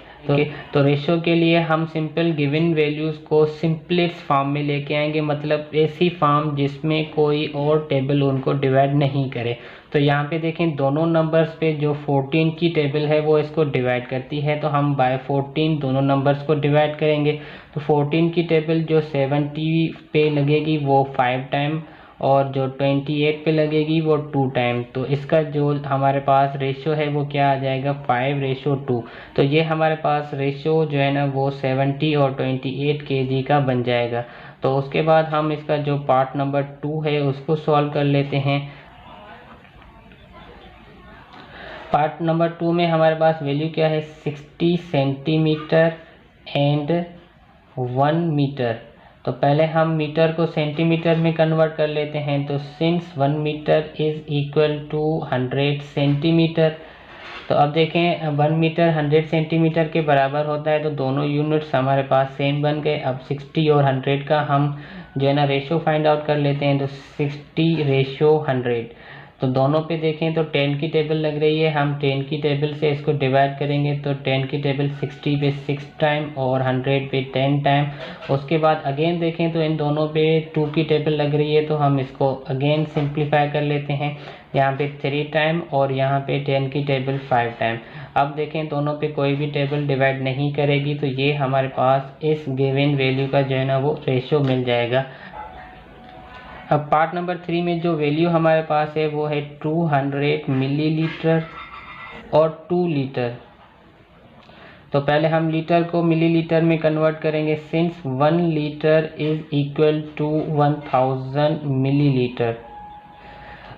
A: तो रेशियो के लिए हम सिंपल गिवन वैल्यूज़ को सिंपलेस्ट फॉर्म में लेके आएंगे, मतलब ऐसी फॉर्म जिसमें कोई और टेबल उनको डिवाइड नहीं करे। तो यहाँ पे देखें दोनों नंबर्स पे जो 14 की टेबल है वो इसको डिवाइड करती है, तो हम बाय 14 दोनों नंबर्स को डिवाइड करेंगे। तो 14 की टेबल जो 70 पे लगेगी वो 5 टाइम और जो 28 पे लगेगी वो 2 टाइम। तो इसका जो हमारे पास रेशियो है वो क्या आ जाएगा, 5:2। तो ये हमारे पास रेशियो जो है ना वो 70 और 28 kg का बन जाएगा। तो उसके बाद हम इसका जो पार्ट नंबर 2 है उसको सॉल्व कर लेते हैं। पार्ट नंबर 2 में हमारे पास वैल्यू क्या है, 60 सेंटीमीटर एंड 1 मीटर। तो पहले हम मीटर को सेंटीमीटर में कन्वर्ट कर लेते हैं। तो since 1 metre is equal to 100 centimetres, तो अब देखें 1 मीटर 100 सेंटीमीटर के बराबर होता है, तो दोनों यूनिट्स हमारे पास सेम बन गए। अब 60 और 100 का हम जो है ना रेशियो फाइंड आउट कर लेते हैं। तो 60:100। तो दोनों पे देखें तो 10 की टेबल लग रही है, हम 10 की टेबल से इसको डिवाइड करेंगे तो 10 की टेबल 60 पे 6 टाइम और 100 पे 10 टाइम। उसके बाद अगेन देखें तो इन दोनों पे 2 की टेबल लग रही है, तो हम इसको अगेन सिंप्लीफाई कर लेते हैं, यहाँ पे 3 टाइम और यहाँ पे 10 की टेबल 5 टाइम। अब देखें दोनों पे कोई भी टेबल डिवाइड नहीं करेगी, तो ये हमारे पास इस गिवन वैल्यू का जो है ना वो रेशो मिल जाएगा। अब पार्ट नंबर 3 में जो वैल्यू हमारे पास है वो है 200 मिलीलीटर और 2 लीटर। तो पहले हम लीटर को मिलीलीटर में कन्वर्ट करेंगे, since 1 litre is equal to 1000 millilitre.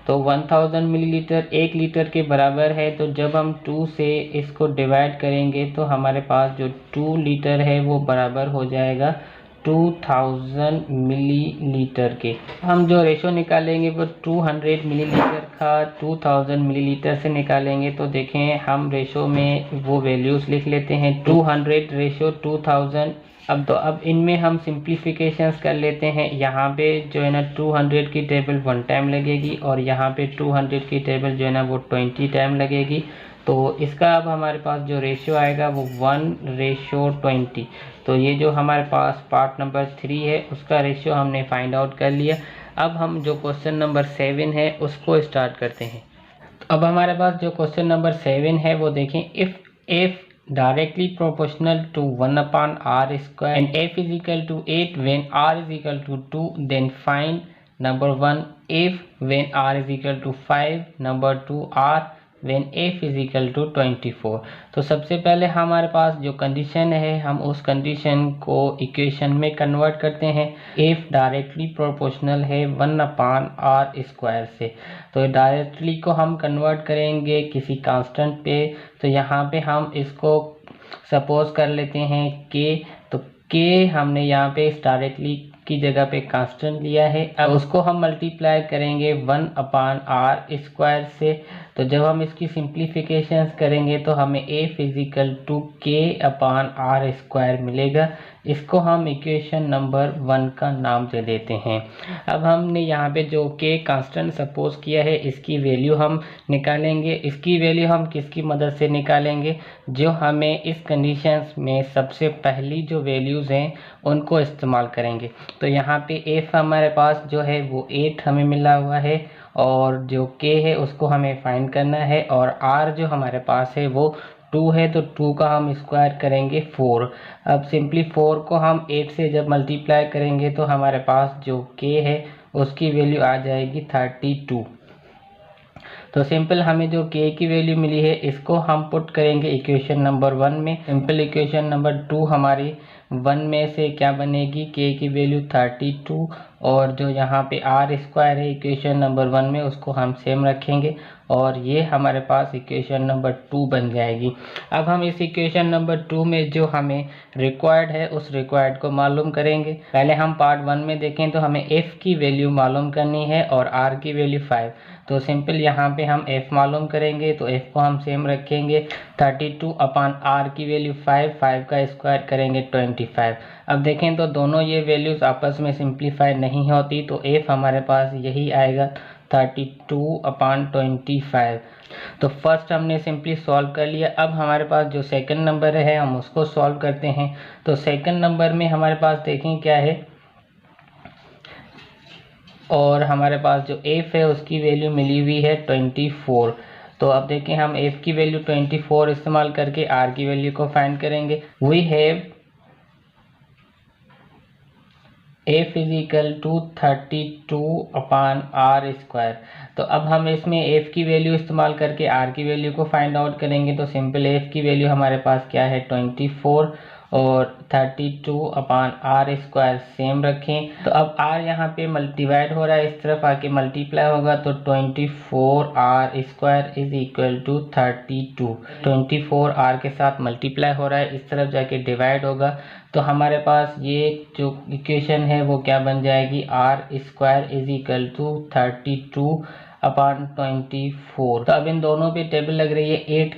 A: तो 1000 मिलीलीटर 1 लीटर के बराबर है, तो जब हम 2 से इसको डिवाइड करेंगे तो हमारे पास जो 2 लीटर है वो बराबर हो जाएगा 2000 मिलीलीटर के। हम जो रेशो निकालेंगे वो 200 मिलीलीटर का 2000 मिलीलीटर से निकालेंगे। तो देखें हम रेशो में वो वैल्यूज़ लिख लेते हैं, 200 रेशो 2000। अब इनमें हम सिंप्लीफिकेशंस कर लेते हैं। यहाँ पे जो है ना 200 की टेबल 1 टाइम लगेगी और यहाँ पे 200 की टेबल जो है ना वो 20 टाइम लगेगी। तो इसका अब हमारे पास जो रेशियो आएगा वो 1:20। तो ये जो हमारे पास पार्ट नंबर 3 है उसका रेशियो हमने फाइंड आउट कर लिया। अब हम जो क्वेश्चन नंबर 7 है उसको स्टार्ट करते हैं। तो अब हमारे पास जो क्वेश्चन नंबर 7 है वो देखें, if directly proportional to 1/r² and f is equal to 8 when r is equal to 2, then find number 1 if when r is equal to 5, number 2 r when f is equal to 24। तो सबसे पहले हमारे पास जो condition है हम उस condition को इक्वेशन में कन्वर्ट करते हैं। if डायरेक्टली प्रोपोर्शनल है 1/r² से, तो डायरेक्टली को हम कन्वर्ट करेंगे किसी कांस्टेंट पे। तो यहाँ पे हम इसको सपोज कर लेते हैं k, तो k हमने यहाँ पे डायरेक्टली की जगह पे कांस्टेंट लिया है। अब उसको हम मल्टीप्लाई करेंगे 1/r² से। तो जब हम इसकी सिंप्लीफिकेशंस करेंगे तो हमें f इजिकल टू k/r² मिलेगा। इसको हम इक्वेशन नंबर 1 का नाम दे देते हैं। अब हमने यहाँ पे जो k कांस्टेंट सपोज किया है इसकी वैल्यू हम निकालेंगे। इसकी वैल्यू हम किसकी मदद से निकालेंगे, जो हमें इस कंडीशंस में सबसे पहली जो वैल्यूज़ हैं उनको इस्तेमाल करेंगे। तो यहाँ पे f हमारे पास जो है वो 8 हमें मिला हुआ है और जो k है उसको हमें फाइंड करना है, और r जो हमारे पास है वो 2 है, तो 2 का हम स्क्वायर करेंगे 4। अब सिंपली 4 को हम 8 से जब मल्टीप्लाई करेंगे तो हमारे पास जो k है उसकी वैल्यू आ जाएगी 32। तो सिंपल हमें जो k की वैल्यू मिली है इसको हम पुट करेंगे इक्वेशन नंबर 1 में। सिंपल इक्वेशन नंबर 2 हमारी 1 में से क्या बनेगी, k की वैल्यू 32 और जो यहाँ पे r² है इक्वेशन नंबर 1 में उसको हम सेम रखेंगे और ये हमारे पास इक्वेशन नंबर 2 बन जाएगी। अब हम इस इक्वेशन नंबर 2 में जो हमें रिक्वायर्ड है उस रिक्वायर्ड को मालूम करेंगे। पहले हम पार्ट 1 में देखें तो हमें f की वैल्यू मालूम करनी है और r की वैल्यू 5। तो सिंपल यहाँ पे हम f मालूम करेंगे, तो f को हम सेम रखेंगे 32/r की वैल्यू 5 का स्क्वायर करेंगे 25। अब देखें तो दोनों ये वैल्यूज़ आपस में सिंप्लीफाई नहीं होती, तो f हमारे पास यही आएगा 32/25। तो फर्स्ट हमने सिंपली सॉल्व कर लिया। अब हमारे पास जो सेकंड नंबर है हम उसको सॉल्व करते हैं। तो सेकंड नंबर में हमारे पास देखें क्या है, और हमारे पास जो f है उसकी वैल्यू मिली हुई है 24। तो अब देखें हम f की वैल्यू 24 इस्तेमाल करके r की वैल्यू को फाइंड करेंगे। We have f is equal to 32/r²। तो अब हम इसमें f की वैल्यू इस्तेमाल करके r की वैल्यू को फाइंड आउट करेंगे। तो सिंपल f की वैल्यू हमारे पास क्या है 24 और 32/r² सेम रखें। तो अब r यहाँ पे डिवाइड हो रहा है, इस तरफ आके मल्टीप्लाई होगा, तो 24r² is equal to 32। 24r के साथ मल्टीप्लाई हो रहा है, इस तरफ जाके डिवाइड होगा, तो हमारे पास ये जो इक्वेशन है वो क्या बन जाएगी, r² इज इक्वल टू 32/24। तो अब इन दोनों पे टेबल लग रही है 8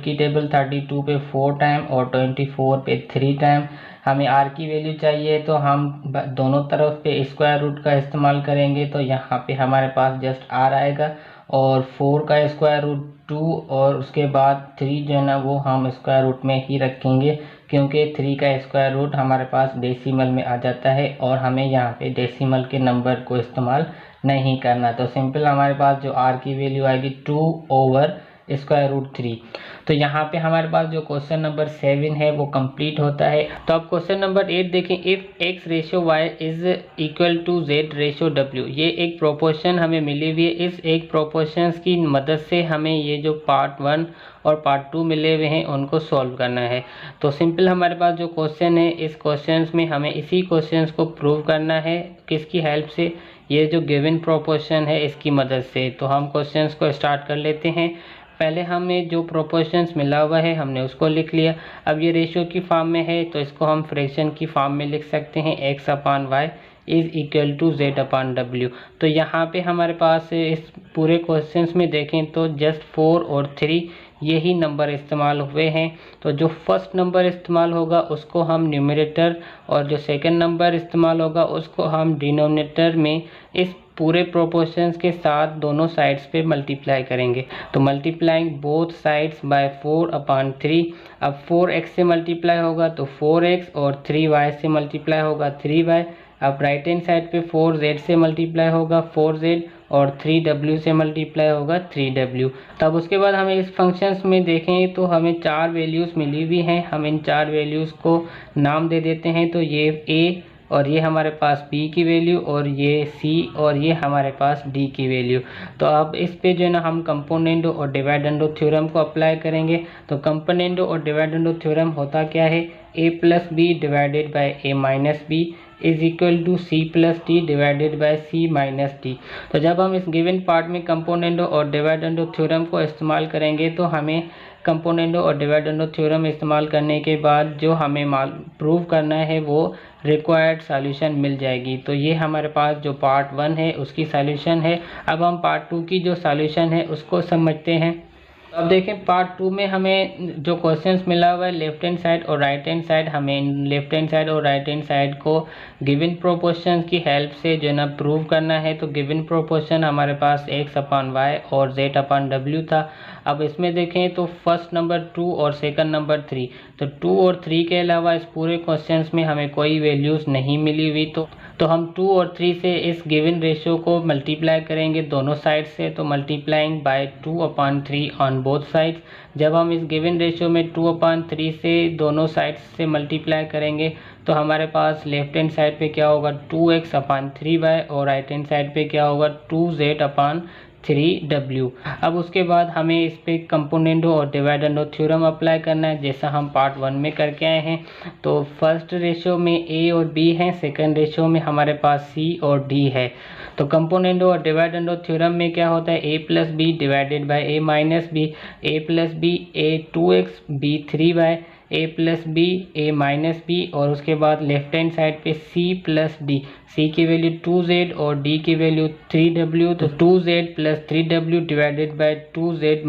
A: की टेबल 32 पे 4 टाइम और 24 पे 3 टाइम। हमें r की वैल्यू चाहिए तो हम दोनों तरफ पे स्क्वायर रूट का इस्तेमाल करेंगे, तो यहाँ पे हमारे पास जस्ट r आएगा
B: और 4 का स्क्वायर रूट 2 और उसके बाद 3 जो है ना वो हम स्क्वायर रूट में ही रखेंगे, क्योंकि 3 का स्क्वायर रूट हमारे पास डेसिमल में आ जाता है और हमें यहाँ पे डेसिमल के नंबर को इस्तेमाल नहीं करना। तो सिंपल हमारे पास जो r की वैल्यू आएगी 2/√3। तो यहाँ पे हमारे पास जो क्वेश्चन नंबर 7 है वो कंप्लीट होता है। तो अब क्वेश्चन नंबर 8 देखें, if x ratio y is equal to z ratio w। ये एक प्रोपोर्शन हमें मिली हुई है। इस एक प्रोपोर्शंस की मदद से हमें ये जो पार्ट 1 और पार्ट 2 मिले हुए हैं उनको सॉल्व करना है। तो सिंपल हमारे पास जो क्वेश्चन है, इस क्वेश्चन में हमें इसी क्वेश्चन को प्रूव करना है। किसकी हेल्प से? ये जो गिवन प्रोपोर्शन है इसकी मदद से। तो हम क्वेश्चंस को स्टार्ट कर लेते हैं। पहले हमें जो प्रोपोर्शंस मिला हुआ है हमने उसको लिख लिया। अब ये रेशियो की फॉर्म में है तो इसको हम फ्रैक्शन की फॉर्म में लिख सकते हैं, x/y is equal to z/w। तो यहाँ पे हमारे पास इस पूरे क्वेश्चंस में देखें तो जस्ट 4 और 3 यही नंबर इस्तेमाल हुए हैं। तो जो फर्स्ट नंबर इस्तेमाल होगा उसको हम न्यूमरेटर और जो सेकंड नंबर इस्तेमाल होगा उसको हम डिनोमिनेटर में इस पूरे प्रोपोर्शंस के साथ दोनों साइड्स पे मल्टीप्लाई करेंगे। तो मल्टीप्लाइंग बोथ साइड्स बाय 4/3। अब 4x से मल्टीप्लाई होगा तो 4x और 3y से मल्टीप्लाई होगा 3y। अब राइट हैंड साइड पे 4z से मल्टीप्लाई होगा 4z और 3w से मल्टीप्लाई होगा 3w। तब उसके बाद हमें इस फंक्शंस में देखें तो हमें 4 वैल्यूज़ मिली हुई हैं। हम इन 4 वैल्यूज़ को नाम दे देते हैं। तो ये a और ये हमारे पास b की वैल्यू और ये c और ये हमारे पास d की वैल्यू। तो अब इस पे जो है ना हम कंपोनेंडो और डिवाइडेंडो थ्योरम को अप्लाई करेंगे। तो कंपोनेंडो और डिवाइडेंडो थ्योरम होता क्या है? a+b divided by a-b is equal to c+d divided by c-d। तो जब हम इस गिवन पार्ट में कंपोनेंडो और डिवाइडेंडो थ्योरम को इस्तेमाल करेंगे तो हमें कंपोनेंडो और डिवाइडेंडो थ्योरम इस्तेमाल करने के बाद जो हमें प्रूव करना है वो रिक्वायर्ड सॉल्यूशन मिल जाएगी। तो ये हमारे पास जो पार्ट 1 है उसकी सॉल्यूशन है। अब हम पार्ट 2 की जो सॉल्यूशन है उसको समझते हैं। अब देखें पार्ट 2 में हमें जो क्वेश्चंस मिला हुआ है लेफ्ट हैंड साइड और राइट हैंड साइड, हमें लेफ्ट हैंड साइड और राइट हैंड साइड को गिवन प्रोपोर्शंस की हेल्प से जो है ना प्रूव करना है। तो गिवन प्रोपोर्शन हमारे पास x/y और z/w था। अब इसमें देखें तो फर्स्ट नंबर 2 और सेकंड नंबर 3। तो 2 और 3 के अलावा इस पूरे क्वेश्चंस में हमें कोई वैल्यूज़ नहीं मिली हुई। तो हम 2 और 3 से इस गिवन रेशियो को मल्टीप्लाई करेंगे दोनों साइड से। तो multiplying by 2/3 on both sides. जब हम इस गिवन रेशियो में 2/3 से दोनों साइड्स से मल्टीप्लाई करेंगे तो हमारे पास लेफ्ट हैंड साइड पे क्या होगा 2x/3y और राइट हैंड साइड पे क्या होगा 2z/3w। अब उसके बाद हमें इस पे कंपोनेंडो और डिवाइडेंडो थ्योरम अप्लाई करना है जैसा हम पार्ट 1 में करके आए हैं। तो फर्स्ट रेशियो में a और b है, सेकंड रेशियो में हमारे पास c और d है। तो कंपोनेंडो और डिवाइडेंडो थ्योरम में क्या होता है a+b divided by a-b, a+b a2x b3y, a+b a-b और उसके बाद लेफ्ट हैंड साइड पे c+d। c की वैल्यू 2z और d की वैल्यू 3w। तो 2z + 3w divided by 2z -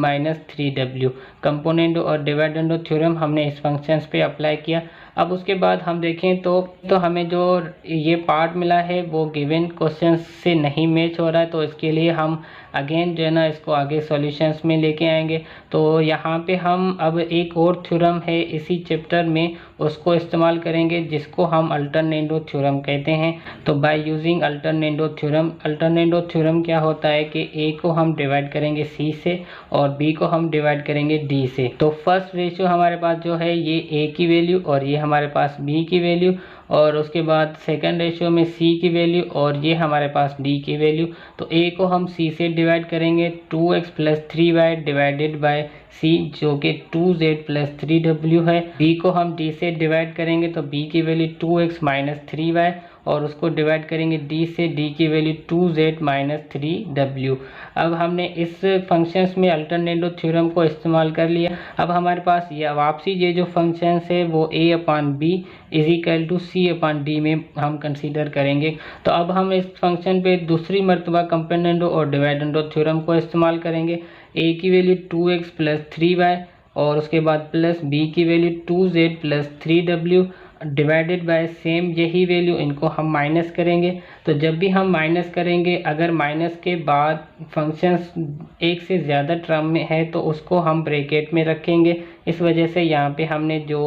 B: 3w। Componendo और डिवाइडेंडो थ्योरम हमने इस फंक्शंस पे अप्लाई किया। अब उसके बाद हम देखें तो हमें जो ये पार्ट मिला है वो गिवन क्वेश्चन से नहीं मैच हो रहा है। तो इसके लिए हम अगेन जो है ना इसको आगे सॉल्यूशंस में लेके आएंगे। तो यहाँ पे हम अब एक और थ्योरम है इसी चैप्टर में उसको इस्तेमाल करेंगे जिसको हम अल्टरनेटो थ्योरम कहते हैं। तो बाय यूजिंग अल्टरनेटो थ्योरम क्या होता है कि a को हम डिवाइड करेंगे c से और b को हम डिवाइड करेंगे d से। तो फर्स्ट रेशियो हमारे पास जो है ये a की वैल्यू और ये हमारे पास b की वैल्यू और उसके बाद सेकंड रेशियो में c की वैल्यू और ये हमारे पास d की वैल्यू। तो a को हम c से डिवाइड करेंगे 2x + 3y divided by c जो कि 2z + 3w है। b को हम d से डिवाइड करेंगे तो b की वैल्यू 2x - 3y और उसको डिवाइड करेंगे d से, d की वैल्यू 2z - 3w। अब हमने इस फंक्शंस में अल्टरनेटो थ्योरम को इस्तेमाल कर लिया। अब हमारे पास ये वापसी ये जो फंक्शंस है वो a/b = c/d में हम कंसीडर करेंगे। तो अब हम इस फंक्शन पे दूसरी मर्तबा कंपोनेंडो और डिवाइडेंडो थ्योरम को इस्तेमाल करेंगे। a की वैल्यू 2x + 3y और उसके बाद प्लस b की value 2z + 3w। Divided by same यही वैल्यू इनको हम माइनस करेंगे। तो जब भी हम माइनस करेंगे, अगर माइनस के बाद फंक्शंस एक से ज़्यादा टर्म में है तो उसको हम ब्रैकेट में रखेंगे। इस वजह से यहाँ पे हमने जो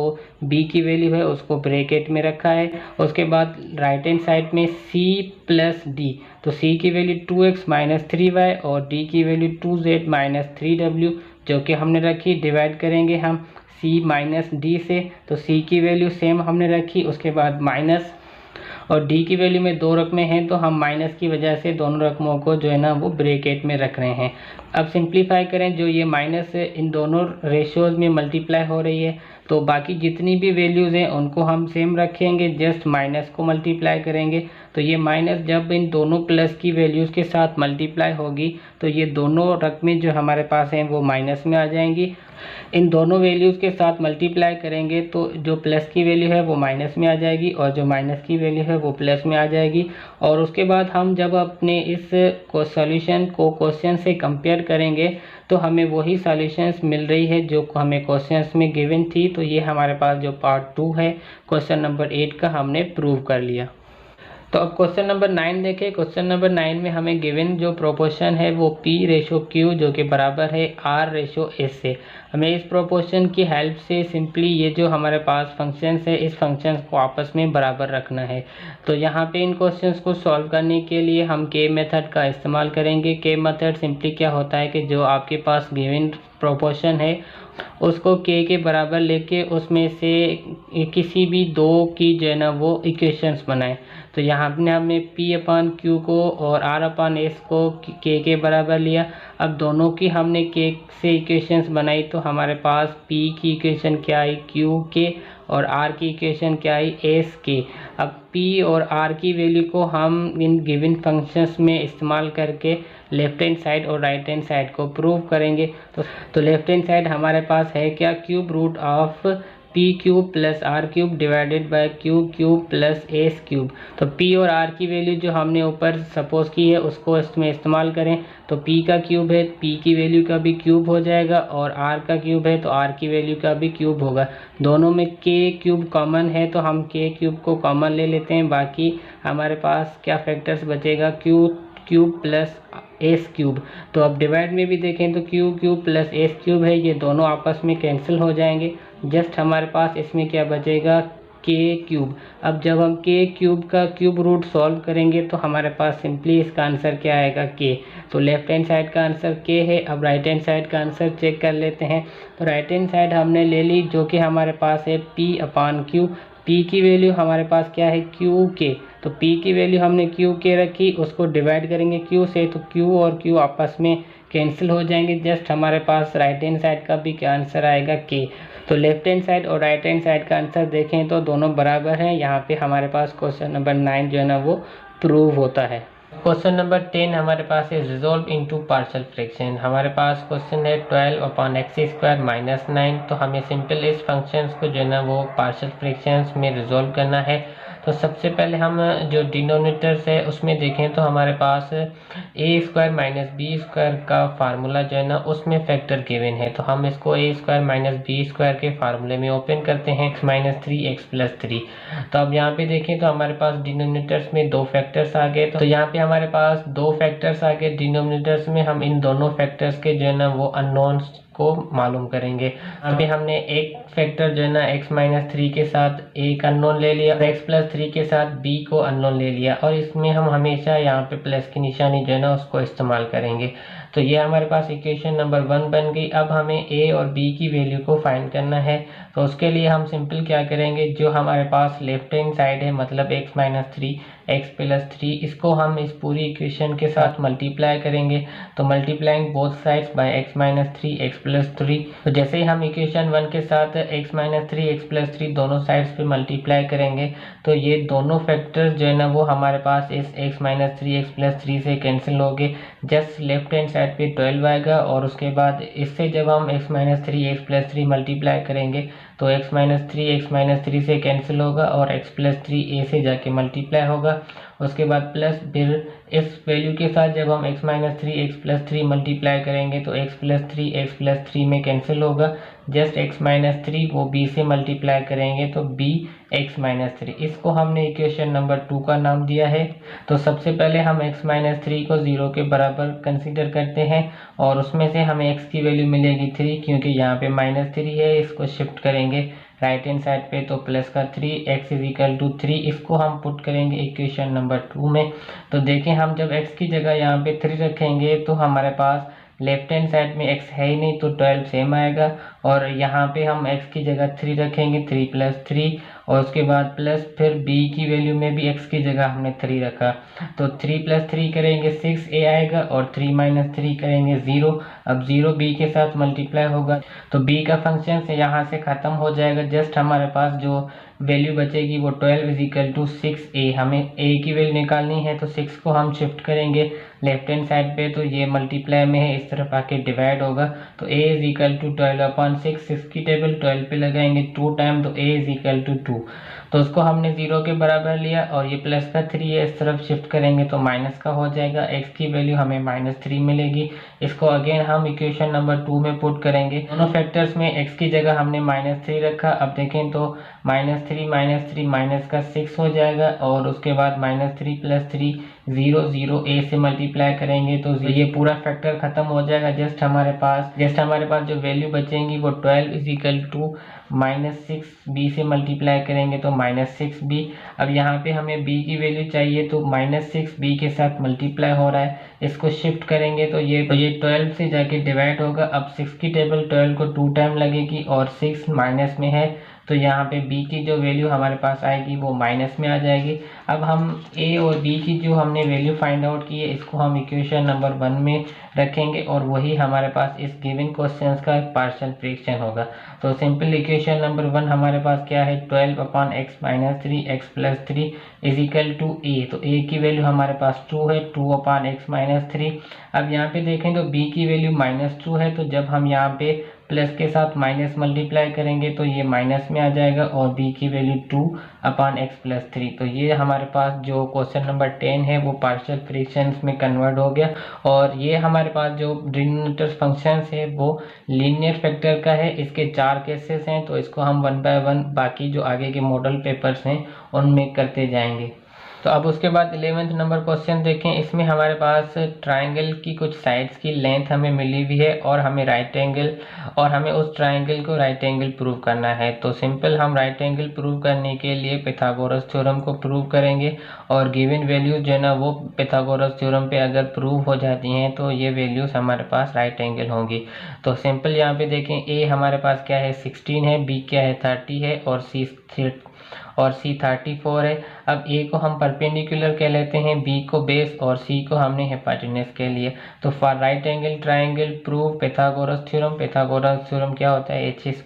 B: b की वैल्यू है उसको ब्रैकेट में रखा है। उसके बाद राइट हैंड साइड में c प्लस d, तो c की वैल्यू 2x माइनस 3y और d की वैल्यू 2z माइनस 3w जो कि हमने रखी। डिवाइड करेंगे हम c माइनस डी से, तो c की वैल्यू सेम हमने रखी। उसके बाद माइनस और d की वैल्यू में 2 रकमें हैं तो हम माइनस की वजह से दोनों रकमों को जो है ना वो ब्रैकेट में रख रहे हैं। अब सिंप्लीफाई करें, जो ये माइनस इन दोनों रेशियोज में मल्टीप्लाई हो रही है तो बाकी जितनी भी वैल्यूज़ हैं उनको हम सेम रखेंगे, जस्ट माइनस को मल्टीप्लाई करेंगे। तो ये माइनस जब इन दोनों प्लस की वैल्यूज़ के साथ मल्टीप्लाई होगी तो ये दोनों रकमें जो हमारे पास हैं वो माइनस में आ जाएंगी। इन दोनों वैल्यूज़ के साथ मल्टीप्लाई करेंगे तो जो प्लस की वैल्यू है वो माइनस में आ जाएगी और जो माइनस की वैल्यू है वो प्लस में आ जाएगी। और उसके बाद हम जब अपने इस सॉल्यूशन को क्वेश्चन से कंपेयर करेंगे तो हमें वही सॉल्यूशंस मिल रही है जो हमें क्वेश्चंस में गिवन थी। तो ये हमारे पास जो पार्ट 2 है क्वेश्चन नंबर 8 का हमने प्रूव कर लिया। तो अब क्वेश्चन नंबर 9 देखें। क्वेश्चन नंबर 9 में हमें गिवन जो प्रोपोर्शन है वो P/Q जो कि बराबर है R/S से। हमें इस प्रोपोर्शन की हेल्प से सिंपली ये जो हमारे पास फंक्शंस है इस फंक्शंस को आपस में बराबर रखना है। तो यहाँ पे इन क्वेश्चंस को सॉल्व करने के लिए हम के मेथड का इस्तेमाल करेंगे। के मेथड सिंपली क्या होता है कि जो आपके पास गिवन प्रोपोर्शन है उसको के बराबर लेके उसमें से किसी भी दो की जो है ना वो इक्वेशंस बनाएं। तो यहाँ पे हमने P/Q को और R/S को के बराबर लिया। अब दोनों की हमने के से इक्वेशंस बनाई तो हमारे पास P की इक्वेशन क्या आई Q के और R की इक्वेशन क्या आई S के। अब P और R की वैल्यू को हम इन गिवन फंक्शंस में इस्तेमाल करके लेफ्ट हैंड साइड और राइट हैंड साइड को प्रूव करेंगे। तो लेफ्ट हैंड साइड हमारे पास है क्या, cube root of P cube plus R cube divided by Q cube plus S cube. तो पी और आर की वैल्यू जो हमने ऊपर सपोज की है उसको इसमें इस्तेमाल करें तो पी का क्यूब है पी की वैल्यू का भी क्यूब हो जाएगा और आर का क्यूब है तो आर की वैल्यू का भी क्यूब होगा। दोनों में के क्यूब कॉमन है तो हम के क्यूब को कॉमन ले लेते हैं। बाकी हमारे पास क्या फैक्टर्स बचेगा, Q cube plus S cube. तो अब डिवाइड में भी देखें तो Q cube plus S cube है, ये दोनों आपस में कैंसिल हो जाएंगे। जस्ट हमारे पास इसमें क्या बचेगा, के क्यूब। अब जब हम के क्यूब का क्यूब रूट सॉल्व करेंगे तो हमारे पास सिंपली इसका आंसर क्या आएगा, के। तो लेफ्ट हैंड साइड का आंसर के है। अब राइट हैंड साइड का आंसर चेक कर लेते हैं। तो राइट हैंड साइड हमने ले ली जो कि हमारे पास है P/Q। P की वैल्यू हमारे पास क्या है, क्यू के। तो P की वैल्यू हमने क्यू के रखी, उसको डिवाइड करेंगे Q से तो Q और Q आपस में कैंसिल हो जाएंगे। जस्ट हमारे पास राइट हैंड साइड का भी क्या आंसर आएगा, के। तो लेफ्ट हैंड साइड और राइट हैंड साइड का आंसर देखें तो दोनों बराबर हैं। यहाँ पे हमारे पास क्वेश्चन नंबर 9 जो है ना वो प्रूव होता है। क्वेश्चन नंबर 10 हमारे पास है रिजोल्व इनटू पार्शियल फ्रैक्शन। हमारे पास क्वेश्चन है 12/x² माइनस 9। तो हमें सिंपल इस फंक्शंस को जो है ना वो पार्शियल फ्रैक्शंस में रिजोल्व करना है। तो सबसे पहले हम जो डिनोमिनेटर्स है उसमें देखें तो हमारे पास a² माइनस b² का फार्मूला जो है ना उसमें फैक्टर गिवन है। तो हम इसको a² माइनस b² के फार्मूले में ओपन करते हैं, x माइनस 3 x प्लस 3। तो अब यहाँ पे देखें तो हमारे पास डिनोमिनेटर्स में दो फैक्टर्स आ गए। तो यहाँ पे हमारे पास दो फैक्टर्स आ गए डिनोमिनेटर्स में। हम इन दोनों फैक्टर्स के जो है ना वो अननोन्स को मालूम करेंगे। यहाँ पे हमने एक फैक्टर जो है ना x माइनस 3 के साथ एक अननोन ले लिया और x प्लस 3 के साथ b को अननोन ले लिया और इसमें हम हमेशा यहाँ पे प्लस की निशानी जो है ना उसको इस्तेमाल करेंगे। तो ये हमारे पास इक्वेशन नंबर 1 बन गई। अब हमें a और b की वैल्यू को फाइंड करना है। तो उसके लिए हम सिंपल क्या करेंगे, जो हमारे पास लेफ्ट हैंड साइड है मतलब x माइनस 3 x प्लस 3, इसको हम इस पूरी इक्वेशन के साथ मल्टीप्लाई करेंगे। तो multiplying both sides by x minus 3 x plus 3। तो जैसे ही हम इक्वेशन 1 के साथ x माइनस 3 x प्लस 3 दोनों साइड्स पे मल्टीप्लाई करेंगे तो ये दोनों फैक्टर्स जो है ना वो हमारे पास इस x माइनस 3 x प्लस 3 से कैंसिल हो गए। जस्ट लेफ्ट हैंड साइड पे 12 आएगा और उसके बाद इससे जब हम x minus 3 x plus 3 multiply करेंगे
A: तो x-3 से कैंसिल होगा और x+3 a से जाके मल्टीप्लाई होगा। उसके बाद प्लस फिर इस वैल्यू के साथ जब हम x-3 मल्टीप्लाई करेंगे तो x+3 में कैंसिल होगा। जस्ट x-3 वो b से मल्टीप्लाई करेंगे तो b x-3, इसको हमने इक्वेशन नंबर 2 का नाम दिया है। तो सबसे पहले हम x-3 को 0 के बराबर कंसीडर करते हैं और उसमें से हमें x की वैल्यू मिलेगी 3, क्योंकि यहाँ पे -3 है। इसको शिफ्ट करेंगे राइट हैंड साइड पे तो प्लस का 3, x = 3, इसको हम पुट करेंगे इक्वेशन नंबर 2 में। तो देखें हम जब x की जगह यहाँ पे 3 रखेंगे तो हमारे पास लेफ्ट हैंड साइड में x है ही नहीं, तो 12 सेम आएगा। और यहाँ पे हम x की जगह 3 रखेंगे, 3 + 3, और उसके बाद प्लस फिर b की वैल्यू में भी x की जगह हमने 3 रखा, तो 3 + 3 करेंगे 6a आएगा और 3 - 3 करेंगे 0। अब 0 b के साथ मल्टीप्लाई होगा तो b का फंक्शन से यहाँ से ख़त्म हो जाएगा। जस्ट हमारे पास जो वैल्यू बचेगी वो 12 = 6a। हमें a की वैल्यू निकालनी है तो 6 को हम शिफ्ट करेंगे लेफ्ट हैंड साइड पे, तो ये मल्टीप्लाई में है, इस तरफ आके डिवाइड होगा। तो a = 12/6, 6 की टेबल 12 पे लगाएंगे 2 टाइम, तो a = 2। तो उसको हमने 0 के बराबर लिया और ये प्लस का 3 है, इस तरफ शिफ्ट करेंगे तो माइनस का हो जाएगा। x की वैल्यू हमें -3 मिलेगी। इसको अगेन हम इक्वेशन नंबर 2 में पुट करेंगे। दोनों फैक्टर्स में x की जगह हमने -3 रखा। अब देखें तो -3 माइनस का 6 हो जाएगा और उसके बाद -3 + 3 0 a से मल्टीप्लाई करेंगे तो ये पूरा फैक्टर खत्म हो जाएगा। जस्ट हमारे पास जो वैल्यू बचेंगी वो 12 = -6 b से मल्टीप्लाई करेंगे तो -6b। अब यहाँ पे हमें b की वैल्यू चाहिए तो -6 b के साथ मल्टीप्लाई हो रहा है, इसको शिफ्ट करेंगे तो ये 12 से जाके डिवाइड होगा। अब 6 की टेबल 12 को 2 टाइम लगेगी और 6 माइनस में है, तो यहाँ पे b की जो वैल्यू हमारे पास आएगी वो माइनस में आ जाएगी। अब हम a और b की जो हमने वैल्यू फाइंड आउट की है इसको हम इक्वेशन नंबर 1 में रखेंगे और वही हमारे पास इस गिवन क्वेश्चंस का पार्शियल फ्रैक्शन होगा। तो सिंपल इक्वेशन नंबर 1 हमारे पास क्या है, 12/x-3 x+3 = a। तो a की वैल्यू हमारे पास 2 है, 2/x-3। अब यहाँ पे देखें तो b की वैल्यू -2 है, तो जब हम यहाँ पे प्लस के साथ माइनस मल्टीप्लाई करेंगे तो ये माइनस में आ जाएगा और b की वैल्यू 2/x+3। तो ये हमारे पास जो क्वेश्चन नंबर 10 है वो पार्शियल फ्रैक्शंस में कन्वर्ट हो गया। और ये हमारे पास जो डिनोमिनेटर फंक्शंस है वो लीनियर फैक्टर का है। इसके 4 केसेस हैं, तो इसको हम 1 बाय 1 बाकी जो आगे के मॉडल पेपर्स हैं उनमें करते जाएंगे। तो अब उसके बाद 11th नंबर क्वेश्चन देखें। इसमें हमारे पास ट्राइंगल की कुछ साइड्स की लेंथ हमें मिली हुई है और हमें राइट एंगल और हमें उस ट्राइंगल को राइट एंगल प्रूव करना है। तो सिंपल हम राइट एंगल प्रूव करने के लिए पिथागोरस थ्योरम को प्रूव करेंगे और गिवन वैल्यूज जो है ना वो पिथागोरस थ्योरम पे अगर प्रूव हो जाती हैं तो ये वैल्यूज हमारे पास राइट एंगल होंगी। तो सिंपल यहाँ पे देखें, a हमारे पास क्या है 16 है, b क्या है 30 है और c 34 है। अब a को हम परपेंडिकुलर कह लेते हैं, b को बेस और c को हमने हाइपोटेन्यूज के लिए। तो for right angle triangle prove Pythagoras theorem. Pythagoras theorem क्या होता है, h² =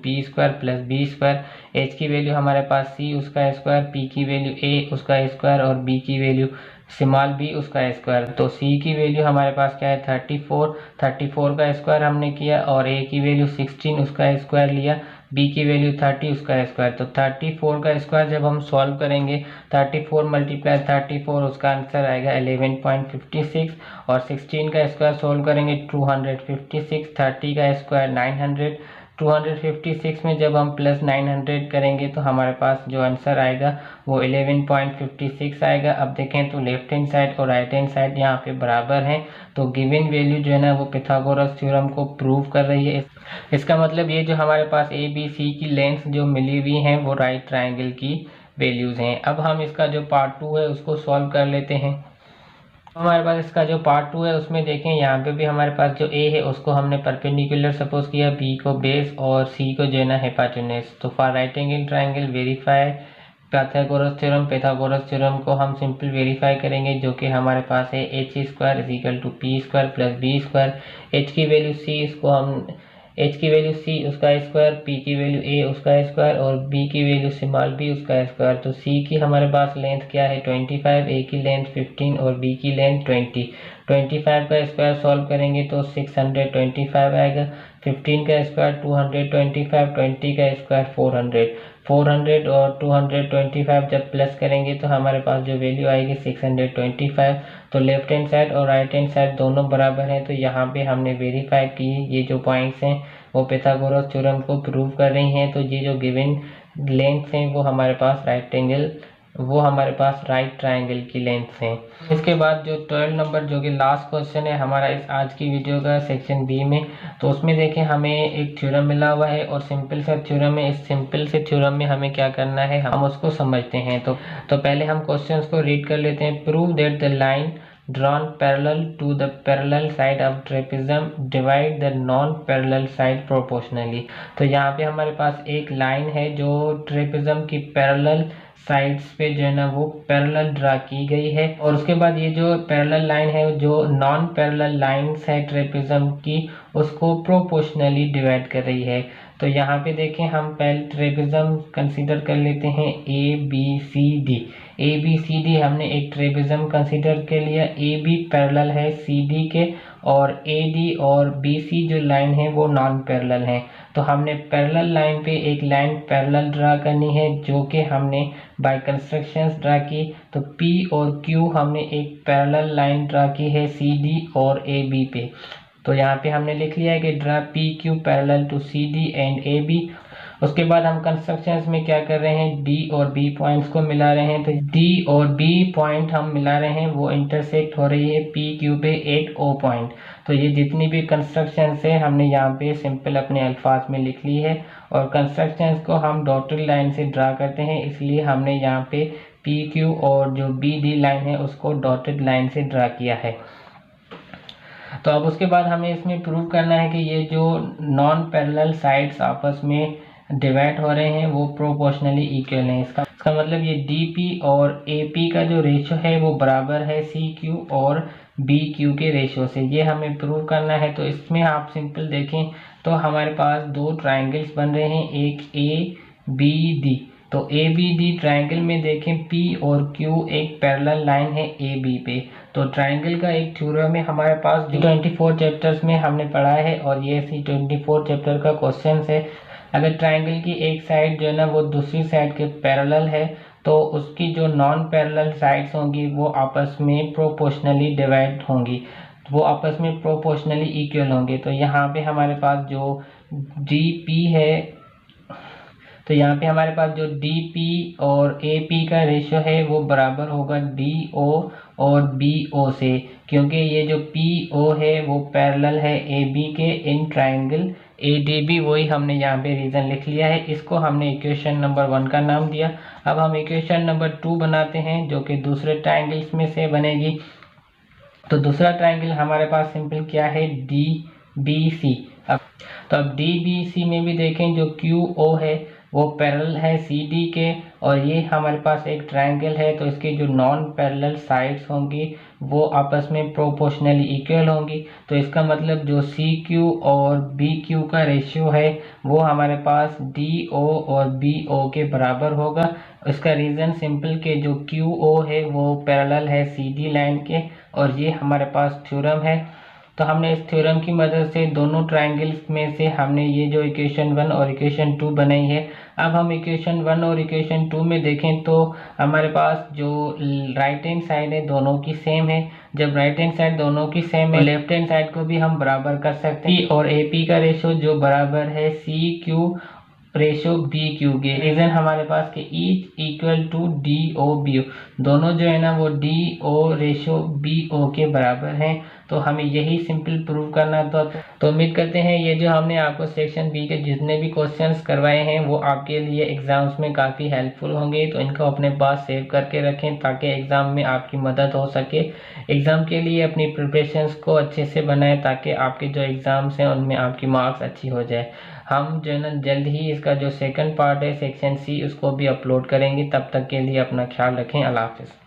A: p² + b²। h की वैल्यू हमारे पास c उसका स्क्वायर, p की वैल्यू a उसका स्क्वायर और b की वैल्यू स्मॉल b उसका स्क्वायर। तो c की वैल्यू हमारे पास क्या है 34 का स्क्वायर हमने किया और a की वैल्यू 16 उसका स्क्वायर लिया, b की वैल्यू 30 उसका स्क्वायर। तो 34 का स्क्वायर जब हम सॉल्व करेंगे 34 × 34 उसका आंसर आएगा 11.56 और 16 का स्क्वायर सॉल्व करेंगे 256, 30 का स्क्वायर 900, 256 में जब हम प्लस 900 करेंगे तो हमारे पास जो आंसर आएगा वो 11.56 आएगा। अब देखें तो लेफ्ट हैंड साइड और राइट हैंड साइड यहाँ पे बराबर हैं, तो गिवन वैल्यू जो है ना वो पिथागोरस थ्योरम को प्रूव कर रही है। इसका मतलब ये जो हमारे पास ए बी सी की लेंथ जो मिली हुई हैं वो राइट ट्राइंगल की वैल्यूज़ हैं। अब हम इसका जो पार्ट 2 है उसको सॉल्व कर लेते हैं। हमारे पास इसका जो पार्ट 2 है उसमें देखें यहाँ पे भी हमारे पास जो a है उसको हमने परपेंडिकुलर सपोज किया, b को बेस और c को जो है ना हाइपोटेन्यूज। तो for right angle triangle verify Pythagoras theorem को हम सिंपल वेरीफाई करेंगे, जो कि हमारे पास है h² = p² + b²। h की वैल्यू c, इसको हम h की वैल्यू c उसका स्क्वायर, p की वैल्यू a उसका स्क्वायर और b की वैल्यू स्मॉल b उसका स्क्वायर। तो c की हमारे पास लेंथ क्या है 25, a की लेंथ 15 और b की लेंथ 20। 25 का स्क्वायर सॉल्व करेंगे तो 625 आएगा। 15 का स्क्वायर 225, 20 का स्क्वायर 400, 400 और 225 जब प्लस करेंगे तो हमारे पास जो वैल्यू आएगी 625। तो लेफ्ट हैंड साइड और राइट हैंड साइड दोनों बराबर हैं, तो यहाँ पे हमने वेरीफाई की ये जो पॉइंट्स हैं वो पिथागोरस थ्योरम को प्रूव कर रही हैं। तो ये जो गिवन लेंथ हैं वो हमारे पास राइट ट्रायंगल की लेंथ हैं। इसके बाद जो 12 नंबर जो कि लास्ट क्वेश्चन है हमारा इस आज की वीडियो का सेक्शन बी में, तो उसमें देखें हमें एक थ्योरम मिला हुआ है और सिंपल सा थ्योरम है। इस सिंपल से थ्योरम में हमें क्या करना है, हम उसको समझते हैं। तो पहले हम क्वेश्चंस को रीड कर लेते हैं। Prove that the line drawn parallel to the parallel side of trapezium divide the non parallel side proportionally। तो यहाँ पे हमारे पास एक लाइन है जो ट्रेपेजियम की पैरेलल साइड्स पे जो है ना वो पैरेलल ड्रा की गई है, और उसके बाद ये जो पैरेलल लाइन है जो नॉन पैरेलल लाइंस है ट्रेपेजियम की उसको प्रोपोर्शनली डिवाइड कर रही है। तो यहाँ पे देखें हम पहले ट्रेपेजियम कंसीडर कर लेते हैं ए बी सी डी हमने एक ट्रेपेजियम कंसीडर कर लिया। ए बी पैरेलल है सी डी के और ए डी और बी सी जो लाइन है वो नॉन पैरेलल है। तो हमने पैरेलल लाइन पे एक लाइन पैरेलल ड्रा करनी है जो कि हमने बाय कंस्ट्रक्शंस ड्रा की। तो पी और क्यू हमने एक पैरेलल लाइन ड्रा की है सी डी और ए बी पे। तो यहाँ पे हमने लिख लिया है कि draw P Q parallel to C D and A B. उसके बाद हम कंस्ट्रक्शंस में क्या कर रहे हैं, डी और बी पॉइंट्स को मिला रहे हैं। तो डी और बी पॉइंट हम मिला रहे हैं, वो इंटरसेक्ट हो रही है पी क्यू पे एट ओ पॉइंट। तो ये जितनी भी कंस्ट्रक्शंस है हमने यहाँ पे सिंपल अपने अल्फाज में लिख ली है, और कंस्ट्रक्शंस को हम डॉटेड लाइन से ड्रा करते हैं, इसलिए हमने यहाँ पे पी क्यू और जो बी डी लाइन है उसको डॉटेड लाइन से ड्रा किया है। तो अब उसके बाद हमें इसमें प्रूव करना है कि ये जो नॉन पैरेलल साइड्स आपस में डिवाइड हो रहे हैं वो प्रोपोर्शनली इक्वल हैं। इसका मतलब ये डी पी और ए पी का जो रेशियो है वो बराबर है सी क्यू और बी क्यू के रेशियो से, ये हमें प्रूव करना है। तो इसमें आप सिंपल देखें तो हमारे पास दो ट्राइंगल्स बन रहे हैं, एक ए बी डी। तो ए बी डी ट्राइंगल में देखें पी और क्यू एक पैरेलल लाइन है ए बी पे। तो ट्राइंगल का एक थ्योरम है हमारे पास जो 24 चैप्टर्स में हमने पढ़ा है, और ये सी 24 चैप्टर का क्वेश्चन है। अगर ट्राइंगल की एक साइड जो है ना वो दूसरी साइड के पैरेलल है तो उसकी जो नॉन पैरेलल साइड्स होंगी वो आपस में प्रोपोर्शनली डिवाइड होंगी, वो आपस में प्रोपोर्शनली इक्वल होंगे। तो यहाँ पे हमारे पास जो डी पी है, तो यहाँ पे हमारे पास जो डी पी और ए पी का रेशियो है वो बराबर होगा डी ओ और बी ओ से, क्योंकि ये जो पी ओ है वो पैरेलल है ए बी के in triangle A D B. वही हमने यहाँ पे रीज़न लिख लिया है, इसको हमने इक्वेशन नंबर 1 का नाम दिया। अब हम इक्वेशन नंबर 2 बनाते हैं जो कि दूसरे ट्राइंगल्स में से बनेगी। तो दूसरा ट्राइंगल हमारे पास सिंपल क्या है, डी बी सी। अब डी बी सी में भी देखें जो क्यू ओ है वो पैरेलल है सी डी के, और ये हमारे पास एक ट्रायंगल है, तो इसकी जो नॉन पैरेलल साइड्स होंगी वो आपस में प्रोपोर्शनली इक्वल होंगी। तो इसका मतलब जो सी क्यू और बी क्यू का रेशियो है वो हमारे पास डी ओ और बी ओ के बराबर होगा। इसका रीज़न सिंपल के जो क्यू ओ है वो पैरेलल है सी डी लाइन के, और ये हमारे पास थ्योरम है। तो हमने इस थ्योरम की मदद से दोनों ट्रायंगल्स में से हमने ये जो इक्वेशन 1 और इक्वेशन 2 बनाई है। अब हम इक्वेशन 1 और इक्वेशन 2 में देखें तो हमारे पास जो राइट हैंड साइड है दोनों की सेम है। जब राइट हैंड साइड दोनों की सेम है, लेफ्ट हैंड साइड को भी हम बराबर कर सकते हैं, और ए पी का रेशो जो बराबर है C Q ratio B Q के। रीजन हमारे पास के each equal to D O B O, दोनों जो है ना वो D O ratio B O के बराबर हैं। तो हमें यही सिंपल प्रूव करना था। तो उम्मीद करते हैं ये जो हमने आपको सेक्शन बी के जितने भी क्वेश्चंस करवाए हैं वो आपके लिए एग्जाम्स में काफ़ी हेल्पफुल होंगे। तो इनको अपने पास सेव करके रखें ताकि एग्ज़ाम में आपकी मदद हो सके। एग्ज़ाम के लिए अपनी प्रिपरेशंस को अच्छे से बनाएं ताकि आपके जो एग्ज़ाम्स हैं उनमें आपकी मार्क्स अच्छी हो जाए। हम जो है ना जल्द ही इसका जो सेकंड पार्ट है सेक्शन सी उसको भी अपलोड करेंगे। तब तक के लिए अपना ख्याल रखें। अल्लाह हाफ़िज़।